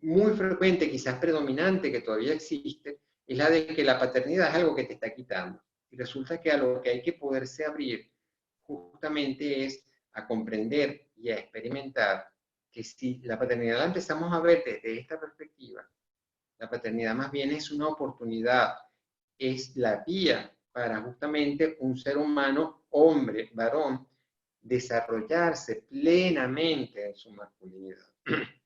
S3: muy frecuente, quizás predominante, que todavía existe, es la de que la paternidad es algo que te está quitando. Y resulta que a lo que hay que poderse abrir justamente es a comprender y a experimentar que si la paternidad la empezamos a ver desde esta perspectiva, la paternidad más bien es una oportunidad, es la vía para justamente un ser humano, hombre, varón, desarrollarse plenamente en su masculinidad.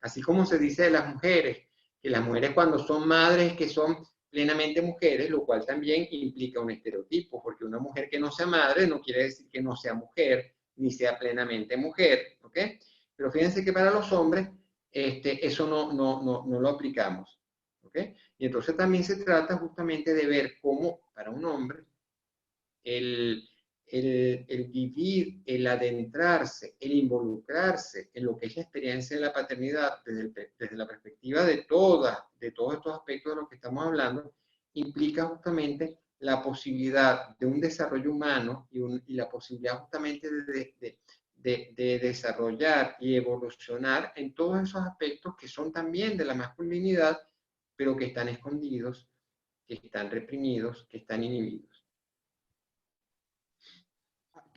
S3: Así como se dice de las mujeres, que las mujeres cuando son madres que son plenamente mujeres, lo cual también implica un estereotipo, porque una mujer que no sea madre no quiere decir que no sea mujer, ni sea plenamente mujer, ¿ok? Pero fíjense que para los hombres eso no lo aplicamos, ¿ok? Y entonces también se trata justamente de ver cómo para un hombre el, el vivir, el adentrarse, el involucrarse en lo que es la experiencia de la paternidad desde la perspectiva de todos estos aspectos de los que estamos hablando, implica justamente la posibilidad de un desarrollo humano y la posibilidad justamente de desarrollar y evolucionar en todos esos aspectos que son también de la masculinidad, pero que están escondidos, que están reprimidos, que están inhibidos.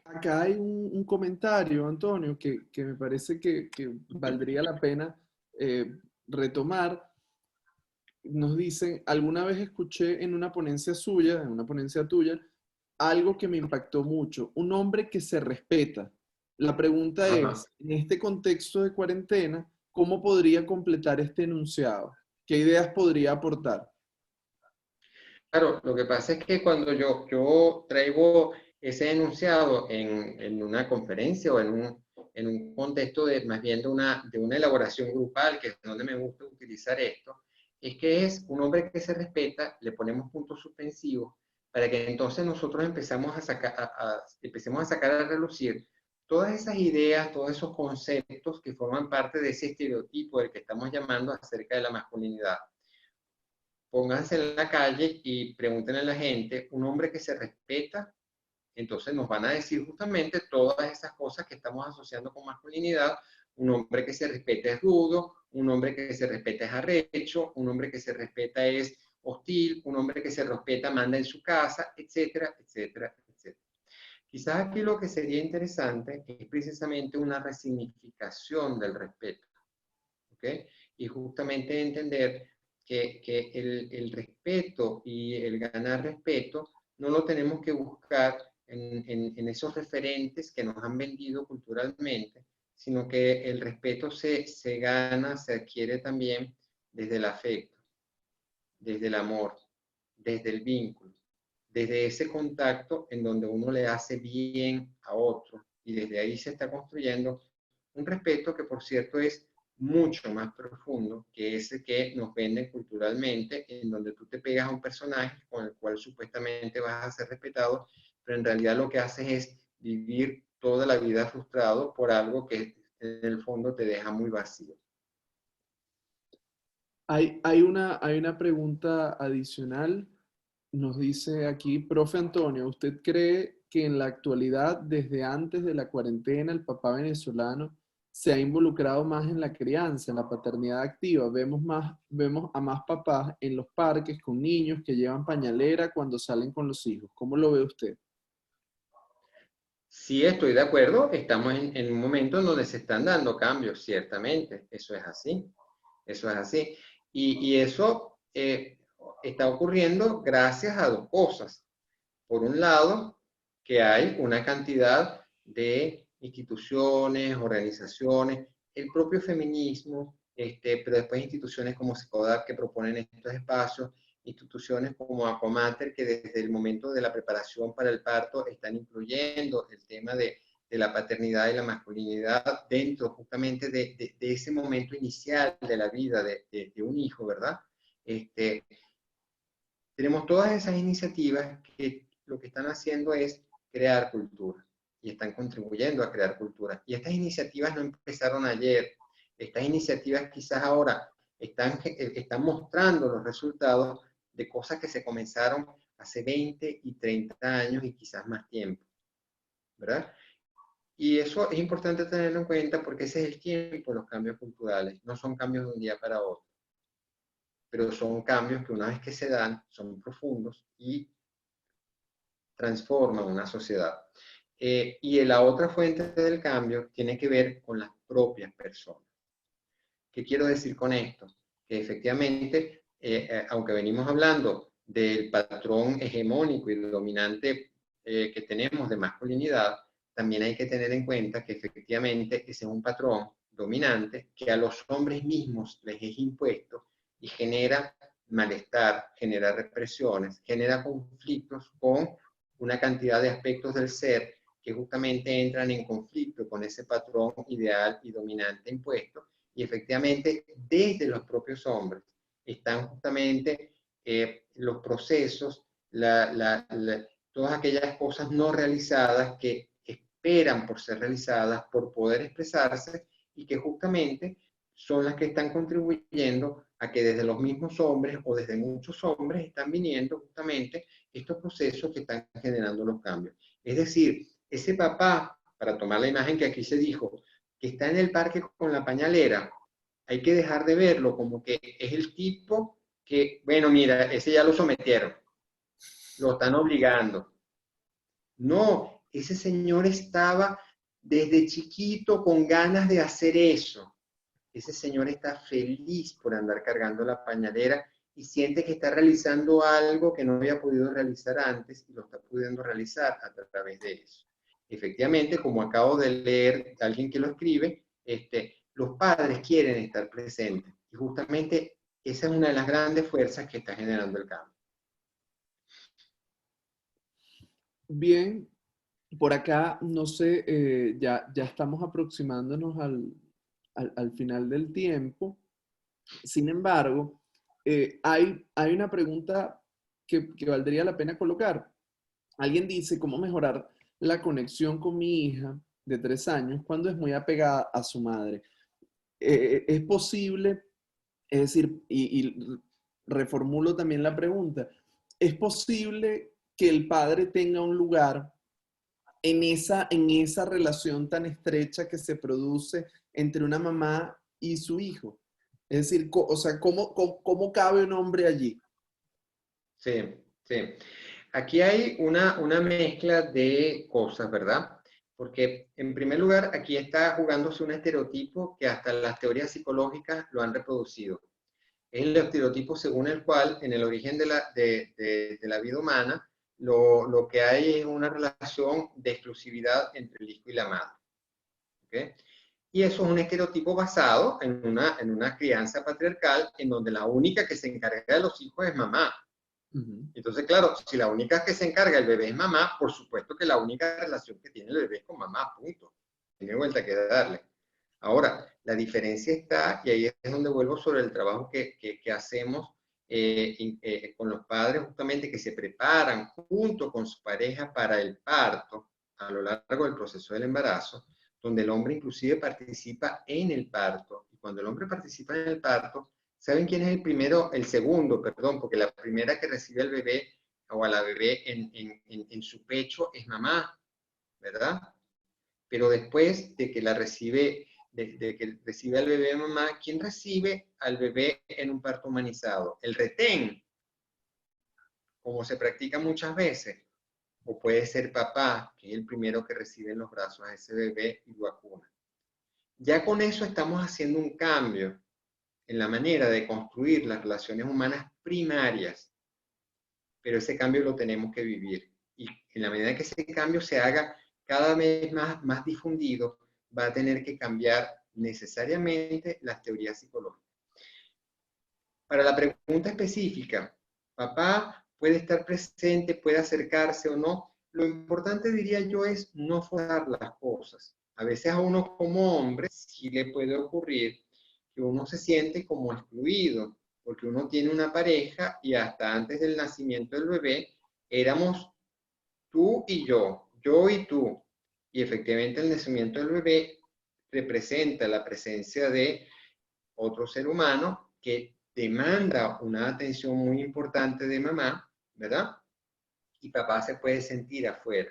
S1: Acá hay un comentario, Antonio, que me parece que valdría la pena retomar. Nos dicen, alguna vez escuché en una ponencia suya, en una ponencia tuya, algo que me impactó mucho, un hombre que se respeta. La pregunta
S3: Ajá.
S1: es, en este contexto de cuarentena, ¿cómo podría completar este enunciado? ¿Qué ideas podría aportar?
S3: Claro, lo que pasa es que cuando yo traigo ese enunciado en una conferencia o en un contexto de más bien de una elaboración grupal, que es donde me gusta utilizar esto, es que es un hombre que se respeta, le ponemos puntos suspensivos para que entonces nosotros empecemos empecemos a sacar a relucir todas esas ideas, todos esos conceptos que forman parte de ese estereotipo del que estamos llamando acerca de la masculinidad. Pónganse en la calle y pregunten a la gente, un hombre que se respeta, entonces nos van a decir justamente todas esas cosas que estamos asociando con masculinidad. Un hombre que se respeta es rudo, un hombre que se respeta es arrecho, un hombre que se respeta es hostil, un hombre que se respeta manda en su casa, etcétera, etcétera, etcétera. Quizás aquí lo que sería interesante es precisamente una resignificación del respeto, ¿ok? Y justamente entender que el respeto y el ganar respeto no lo tenemos que buscar en esos referentes que nos han vendido culturalmente, sino que el respeto se gana, se adquiere también desde el afecto, desde el amor, desde el vínculo, desde ese contacto en donde uno le hace bien a otro y desde ahí se está construyendo un respeto que, por cierto, es mucho más profundo que ese que nos venden culturalmente, en donde tú te pegas a un personaje con el cual supuestamente vas a ser respetado, pero en realidad lo que haces es vivir toda la vida frustrado por algo que en el fondo te deja muy vacío.
S1: Hay una pregunta adicional. Nos dice aquí, profe Antonio, ¿usted cree que en la actualidad, desde antes de la cuarentena, el papá venezolano se ha involucrado más en la crianza, en la paternidad activa? Vemos a más papás en los parques con niños que llevan pañalera cuando salen con los hijos. ¿Cómo lo ve usted?
S3: Sí, estoy de acuerdo, estamos en un momento en donde se están dando cambios, ciertamente, eso es así, eso es así. Y eso está ocurriendo gracias a dos cosas. Por un lado, que hay una cantidad de instituciones, organizaciones, el propio feminismo, pero después instituciones como SECODAC que proponen estos espacios, instituciones como Acomater que desde el momento de la preparación para el parto están incluyendo el tema de la paternidad y la masculinidad dentro justamente de ese momento inicial de la vida de un hijo, ¿verdad? Tenemos todas esas iniciativas que lo que están haciendo es crear cultura y están contribuyendo a crear cultura. Y estas iniciativas no empezaron ayer. Estas iniciativas quizás ahora están mostrando los resultados de cosas que se comenzaron hace 20 y 30 años y quizás más tiempo, ¿verdad? Y eso es importante tenerlo en cuenta porque ese es el tiempo de los cambios culturales, no son cambios de un día para otro. pero son cambios que una vez que se dan son profundos y transforman una sociedad. Y la otra fuente del cambio tiene que ver con las propias personas. ¿Qué quiero decir con esto? Que efectivamente, aunque venimos hablando del patrón hegemónico y dominante que tenemos de masculinidad, también hay que tener en cuenta que efectivamente ese es un patrón dominante que a los hombres mismos les es impuesto y genera malestar, genera represiones, genera conflictos con una cantidad de aspectos del ser que justamente entran en conflicto con ese patrón ideal y dominante impuesto. Y efectivamente, desde los propios hombres están justamente los procesos, todas aquellas cosas no realizadas que esperan por ser realizadas, por poder expresarse, y que justamente son las que están contribuyendo a que desde los mismos hombres o desde muchos hombres están viniendo justamente estos procesos que están generando los cambios. Es decir, ese papá, para tomar la imagen que aquí se dijo, que está en el parque con la pañalera, hay que dejar de verlo como que es el tipo que, bueno, mira, ese ya lo sometieron, lo están obligando. No, ese señor estaba desde chiquito con ganas de hacer eso. Ese señor está feliz por andar cargando la pañalera y siente que está realizando algo que no había podido realizar antes y lo está pudiendo realizar a través de eso. Efectivamente, como acabo de leer de alguien que lo escribe, los padres quieren estar presentes y justamente esa es una de las grandes fuerzas que está generando el cambio.
S1: Bien, por acá, no sé, ya estamos aproximándonos al final del tiempo. Sin embargo, hay una pregunta que valdría la pena colocar. Alguien dice, ¿cómo mejorar la conexión con mi hija de 3 años cuando es muy apegada a su madre? ¿Es posible? Es decir, y reformulo también la pregunta, ¿es posible que el padre tenga un lugar en esa relación tan estrecha que se produce entre una mamá y su hijo? Es decir, o sea, ¿cómo cabe un hombre allí?
S3: Sí, sí. Aquí hay una mezcla de cosas, ¿verdad? Porque en primer lugar, aquí está jugándose un estereotipo que hasta las teorías psicológicas lo han reproducido. Es el estereotipo según el cual en el origen de la vida humana lo que hay es una relación de exclusividad entre el hijo y la madre. ¿Okay? Y eso es un estereotipo basado en una crianza patriarcal en donde la única que se encarga de los hijos es mamá. Entonces, claro, si la única que se encarga del bebé es mamá, por supuesto que la única relación que tiene el bebé es con mamá, punto. Tiene vuelta que darle. Ahora, la diferencia está, y ahí es donde vuelvo sobre el trabajo que hacemos con los padres, justamente que se preparan junto con su pareja para el parto a lo largo del proceso del embarazo, donde el hombre inclusive participa en el parto. Y cuando el hombre participa en el parto, ¿saben quién es el segundo, perdón? Porque la primera que recibe al bebé o a la bebé en su pecho es mamá, ¿verdad? Pero después de que de que recibe al bebé mamá, ¿quién recibe al bebé en un parto humanizado? El retén, como se practica muchas veces. O puede ser papá, que es el primero que recibe en los brazos a ese bebé y lo acuna. Ya con eso estamos haciendo un cambio en la manera de construir las relaciones humanas primarias, pero ese cambio lo tenemos que vivir. Y en la medida que ese cambio se haga cada vez más difundido, va a tener que cambiar necesariamente las teorías psicológicas. Para la pregunta específica, ¿papá puede estar presente, puede acercarse o no? Lo importante, diría yo, es no forzar las cosas. A veces a uno como hombre sí le puede ocurrir que uno se siente como excluido, porque uno tiene una pareja y hasta antes del nacimiento del bebé éramos tú y yo y tú. Y efectivamente el nacimiento del bebé representa la presencia de otro ser humano que demanda una atención muy importante de mamá, ¿verdad? Y papá se puede sentir afuera.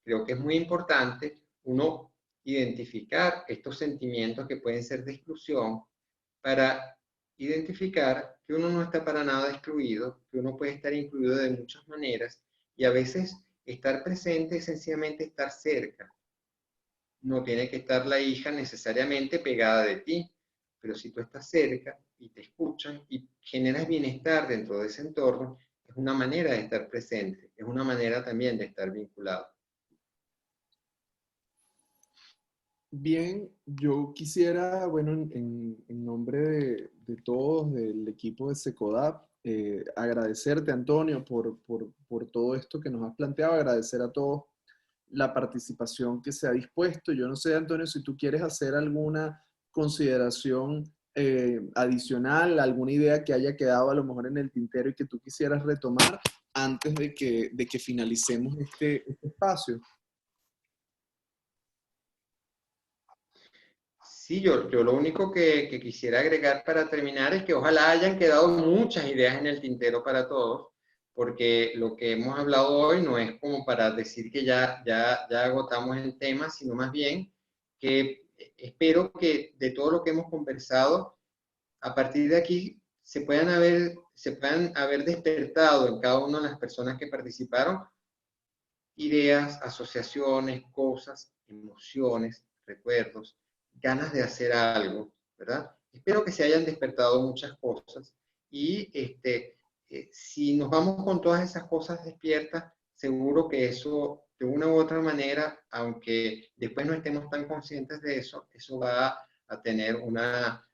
S3: Creo que es muy importante uno identificar estos sentimientos que pueden ser de exclusión para identificar que uno no está para nada excluido, que uno puede estar incluido de muchas maneras y a veces estar presente es sencillamente estar cerca. No tiene que estar la hija necesariamente pegada de ti, pero si tú estás cerca y te escuchan y generas bienestar dentro de ese entorno, es una manera de estar presente, es una manera también de estar vinculado.
S1: Bien, yo quisiera, bueno, en nombre de todos, del equipo de Secodap, agradecerte, Antonio, por todo esto que nos has planteado, agradecer a todos la participación que se ha dispuesto. Yo no sé, Antonio, si tú quieres hacer alguna consideración adicional, alguna idea que haya quedado a lo mejor en el tintero y que tú quisieras retomar antes de que finalicemos este espacio.
S3: Sí, yo lo único que quisiera agregar para terminar es que ojalá hayan quedado muchas ideas en el tintero para todos, porque lo que hemos hablado hoy no es como para decir que ya agotamos el tema, sino más bien que espero que de todo lo que hemos conversado, a partir de aquí se puedan haber despertado en cada una de las personas que participaron ideas, asociaciones, cosas, emociones, recuerdos, ganas de hacer algo, ¿verdad? Espero que se hayan despertado muchas cosas y si nos vamos con todas esas cosas despiertas, seguro que eso, de una u otra manera, aunque después no estemos tan conscientes de eso, eso va a tener una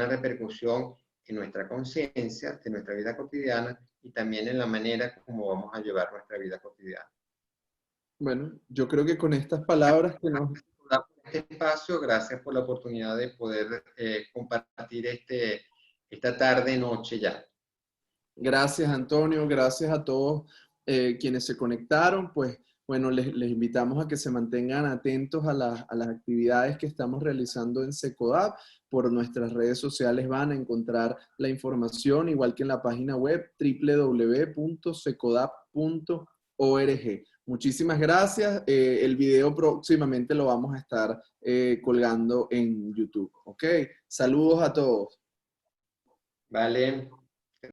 S3: repercusión en nuestra conciencia, en nuestra vida cotidiana y también en la manera como vamos a llevar nuestra vida cotidiana.
S1: Bueno, yo creo que con estas palabras que nos...
S3: Este espacio, gracias por la oportunidad de poder compartir esta tarde, noche ya.
S1: Gracias, Antonio, gracias a todos quienes se conectaron, pues bueno, les invitamos a que se mantengan atentos a las actividades que estamos realizando en Secodap. Por nuestras redes sociales van a encontrar la información, igual que en la página web www.secodap.org. Muchísimas gracias. El video próximamente lo vamos a estar colgando en YouTube. ¿Ok? Saludos a todos.
S3: Vale.